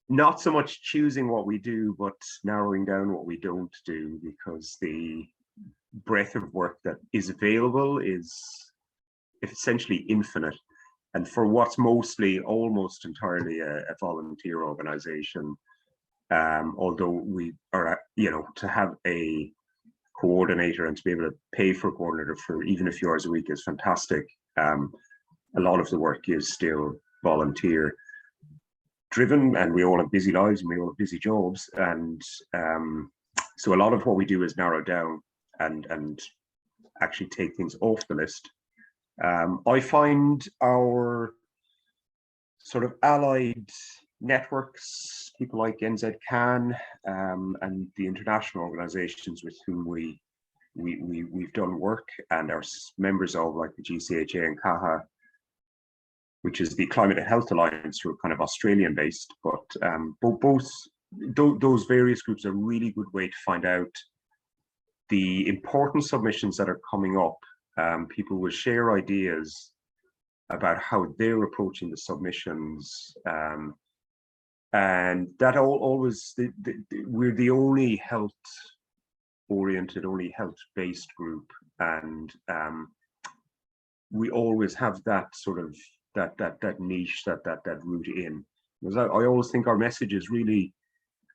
not so much choosing what we do, but narrowing down what we don't do, because the breadth of work that is available is essentially infinite. And for what's mostly almost entirely a volunteer organization, although we are, you know, to have a coordinator and to be able to pay for a coordinator for even a few hours a week is fantastic. A lot of the work is still volunteer driven, and we all have busy lives and we all have busy jobs, and so a lot of what we do is narrow down and actually take things off the list. I find our sort of allied networks, people like NZCAN, and the international organizations with whom we've done work, and are members of, like the GCHA and CAHA, which is the Climate and Health Alliance, who are kind of Australian based, but both those various groups are a really good way to find out the important submissions that are coming up. People will share ideas about how they're approaching the submissions, and that always, we're the only health-oriented, only health-based group, and we always have that sort of that niche, that route in. Because I always think our message is really,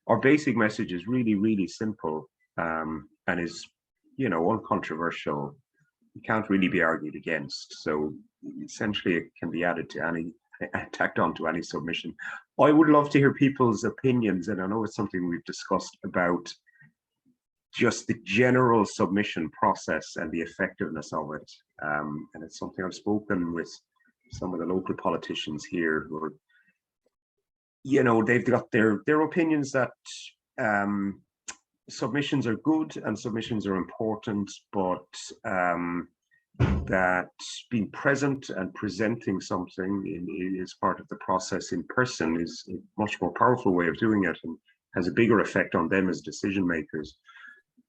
our basic message is really simple, and is, you know, uncontroversial. It can't really be argued against. So essentially, it can be added to any, tacked onto any submission. I would love to hear people's opinions, and I know it's something we've discussed about just the general submission process and the effectiveness of it. And it's something I've spoken with some of the local politicians here who are, you know, they've got their opinions that submissions are good and submissions are important, but that being present and presenting something is part of the process in person is a much more powerful way of doing it, and has a bigger effect on them as decision makers.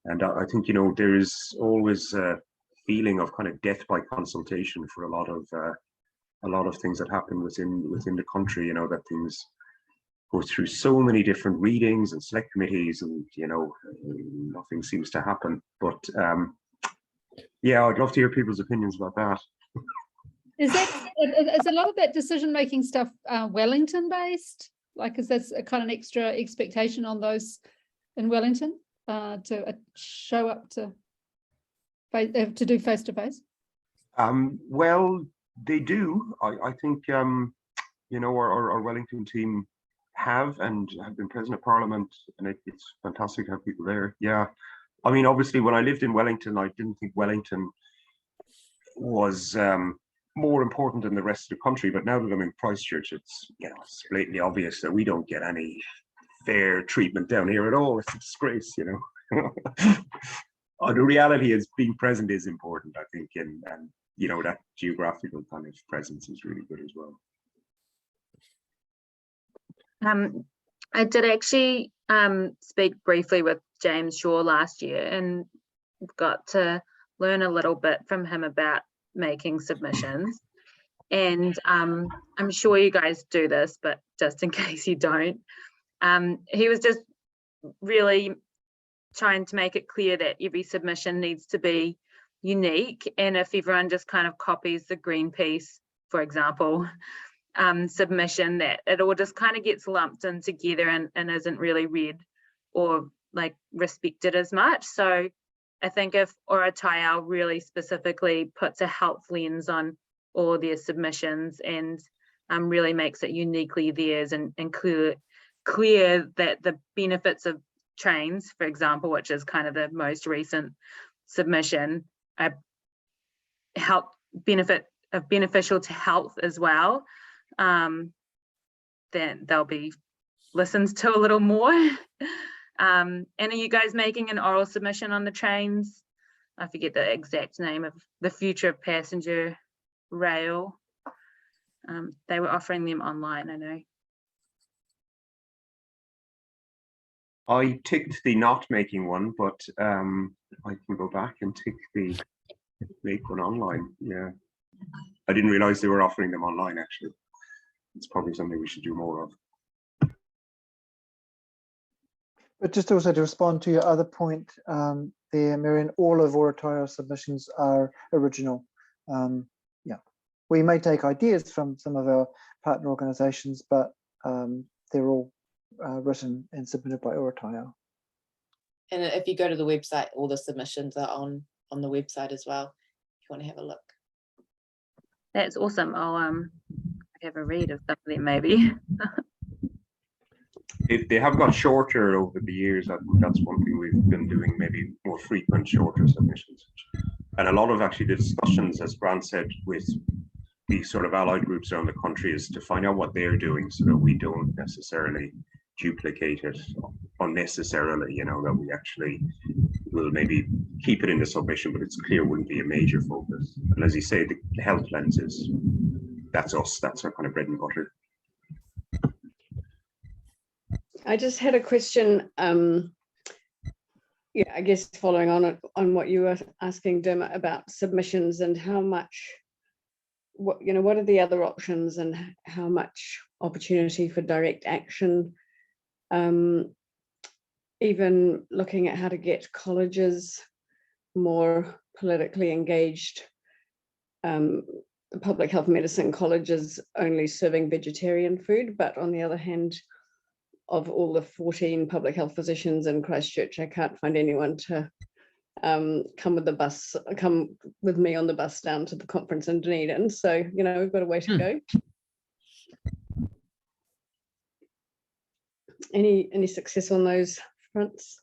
And I think, you know, there is always a feeling of kind of death by consultation for a lot of things that happen within the country. You know, that things go through so many different readings and select committees, and nothing seems to happen. But yeah, I'd love to hear people's opinions about that. Is a lot of that decision-making stuff Wellington based? Like, is that a kind of extra expectation on those in Wellington to show up to do face-to-face? Well, they do. I think our Wellington team have been present at Parliament, and it's fantastic to have people there. Yeah, I mean, obviously, when I lived in Wellington, I didn't think Wellington was more important than the rest of the country. But now that I'm in Christchurch, it's blatantly obvious that we don't get any fair treatment down here at all. It's a disgrace, The reality is, being present is important, I think, and that geographical kind of presence is really good as well. I did actually speak briefly with James Shaw last year and got to learn a little bit from him about making submissions. And I'm sure you guys do this, but just in case you don't, he was just really trying to make it clear that every submission needs to be unique. And if everyone just kind of copies the Greenpeace, for example, submission, that it all just kind of gets lumped in together and isn't really read or like respected as much. So I think if OraTaiao really specifically puts a health lens on all their submissions and really makes it uniquely theirs and clear that the benefits of trains, for example, which is kind of the most recent submission, are beneficial to health as well, then they'll be listened to a little more. And are you guys making an oral submission on the trains? I forget the exact name of the future of passenger rail. They were offering them online, I know. I ticked the not making one, but I can go back and tick the make one online. Yeah, I didn't realize they were offering them online, actually. It's probably something we should do more of. But just also to respond to your other point there, Marion, all of OraTaiao submissions are original. Yeah, we may take ideas from some of our partner organisations, but they're all written and submitted by OraTaiao. And if you go to the website, all the submissions are on the website as well, if you want to have a look. That's awesome. I'll have a read of some of them maybe. They have got shorter over the years. I think that's one thing we've been doing, maybe more frequent, shorter submissions. And a lot of actually the discussions, as Grant said, with these sort of allied groups around the country is to find out what they're doing so that we don't necessarily duplicate it unnecessarily, that we actually will maybe keep it in the submission, but it's clear it wouldn't be a major focus. And as you say, the health lenses, that's us, that's our kind of bread and butter. I just had a question. Yeah, I guess following on what you were asking, Dermot, about submissions and how much, what are the other options and how much opportunity for direct action. Even looking at how to get colleges more politically engaged. Public health medicine colleges only serving vegetarian food, but on the other hand, of all the 14 public health physicians in Christchurch, I can't find anyone to come with me on the bus down to the conference in Dunedin. So, we've got a way to go. Any success on those fronts,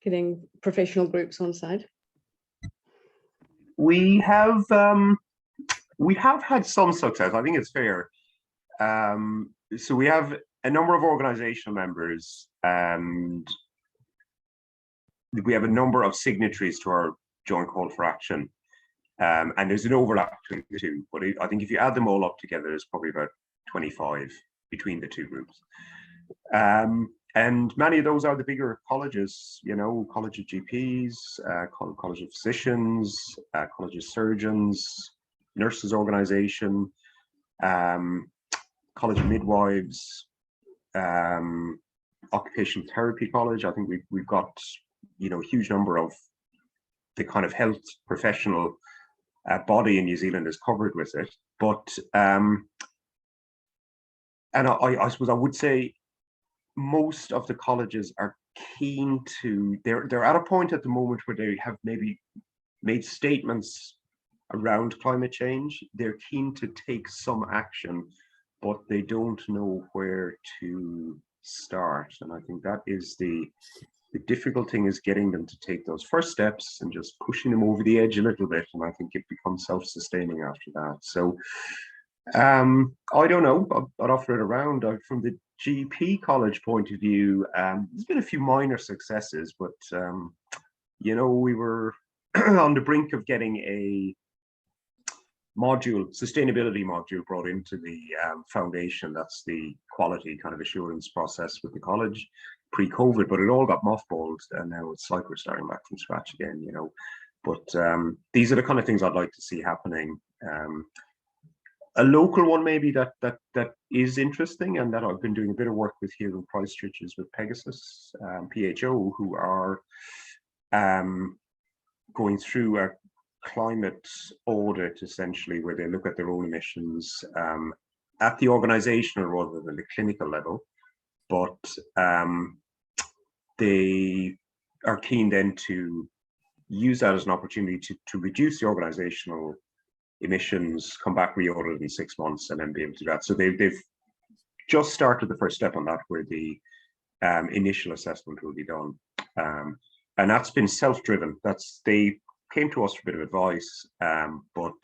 getting professional groups on side? We have had some success. I think it's fair. So we have a number of organizational members, and we have a number of signatories to our joint call for action. And there's an overlap between the two, but I think if you add them all up together, there's probably about 25 between the two groups. And many of those are the bigger colleges, College of GPs, College of Physicians, College of Surgeons, Nurses Organization, College of Midwives, occupational therapy college. I think we've got, you know, a huge number of the kind of health professional body in New Zealand is covered with it. But and I suppose I would say most of the colleges are keen to, they're at a point at the moment where they have maybe made statements around climate change. They're keen to take some action, but they don't know where to start. And I think that is the difficult thing, is getting them to take those first steps and just pushing them over the edge a little bit. And I think it becomes self-sustaining after that. So I don't know, I'd offer it around. From the GP college point of view, there's been a few minor successes, but you know, we were on the brink of getting a sustainability module brought into the foundation. That's the quality kind of assurance process with the college pre-COVID, but it all got mothballed, and now it's like we're starting back from scratch again, you know. But these are the kind of things I'd like to see happening. A local one maybe that is interesting, and that I've been doing a bit of work with here in Christchurch, is with Pegasus PHO, who are going through a climate audit, essentially, where they look at their own emissions at the organizational rather than the clinical level. But they are keen then to use that as an opportunity to reduce the organizational emissions, come back re-audited in 6 months, and then be able to do that. So they've just started the first step on that, where the initial assessment will be done. And that's been self-driven. They came to us for a bit of advice, but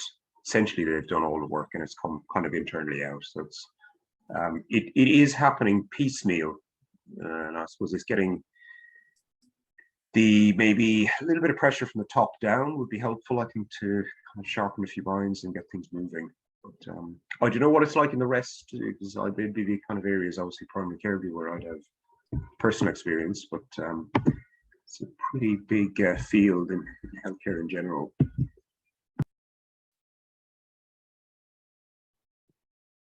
essentially they've done all the work, and it's come kind of internally out. So it's it is happening piecemeal, and I suppose it's getting maybe a little bit of pressure from the top down would be helpful, I think, to kind of sharpen a few minds and get things moving. But I don't know what it's like in the rest, because they'd be the kind of areas, obviously primary care would be where I'd have personal experience, but it's a pretty big field in healthcare in general.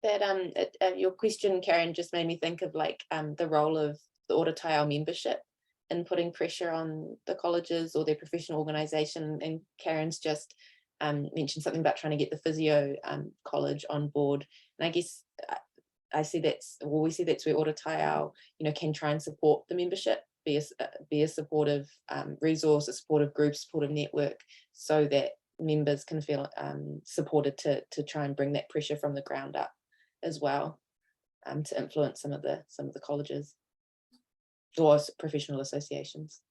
That your question, Karen, just made me think of like the role of the OraTaiao membership in putting pressure on the colleges or their professional organisation. And Karen's just mentioned something about trying to get the physio college on board. And I guess we see that's where OraTaiao, you know, can try and support the membership, be a supportive resource, a supportive group, supportive network, so that members can feel supported to try and bring that pressure from the ground up as well, to influence some of the colleges or professional associations.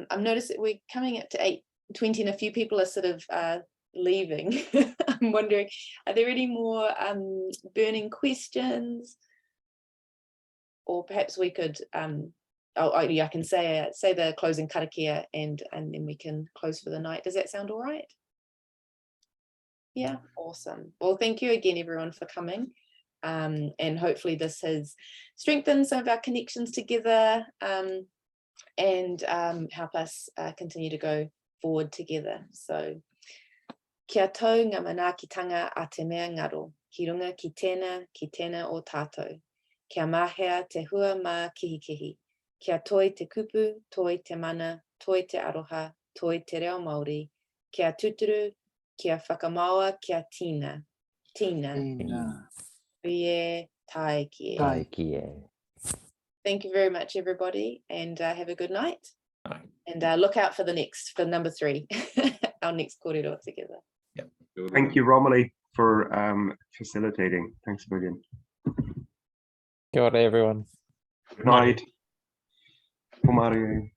I've noticed that we're coming up to 8:20 and a few people are sort of leaving. I'm wondering, are there any more burning questions? Or perhaps we could, I can say the closing karakia and then we can close for the night. Does that sound all right? Yeah, awesome. Well, thank you again, everyone, for coming. And hopefully this has strengthened some of our connections together and help us continue to go forward together. So, kia tau ngā manaakitanga a te mea ngaro, ki runga ki tēnā o tātou. Kia mahea te hua mā kihikihi. Kia toi te kupu, toi te mana, toi te aroha, toi te reo Māori. Kia tuturu, kia whakamaua, kia tina. Rie tai kie. Thank you very much, everybody, and have a good night. And look out for number 3, our next kōrero together. Yep. Thank you, Romelli, for facilitating. Thanks a million. Kia ora, everyone. Good night. Ko Māori.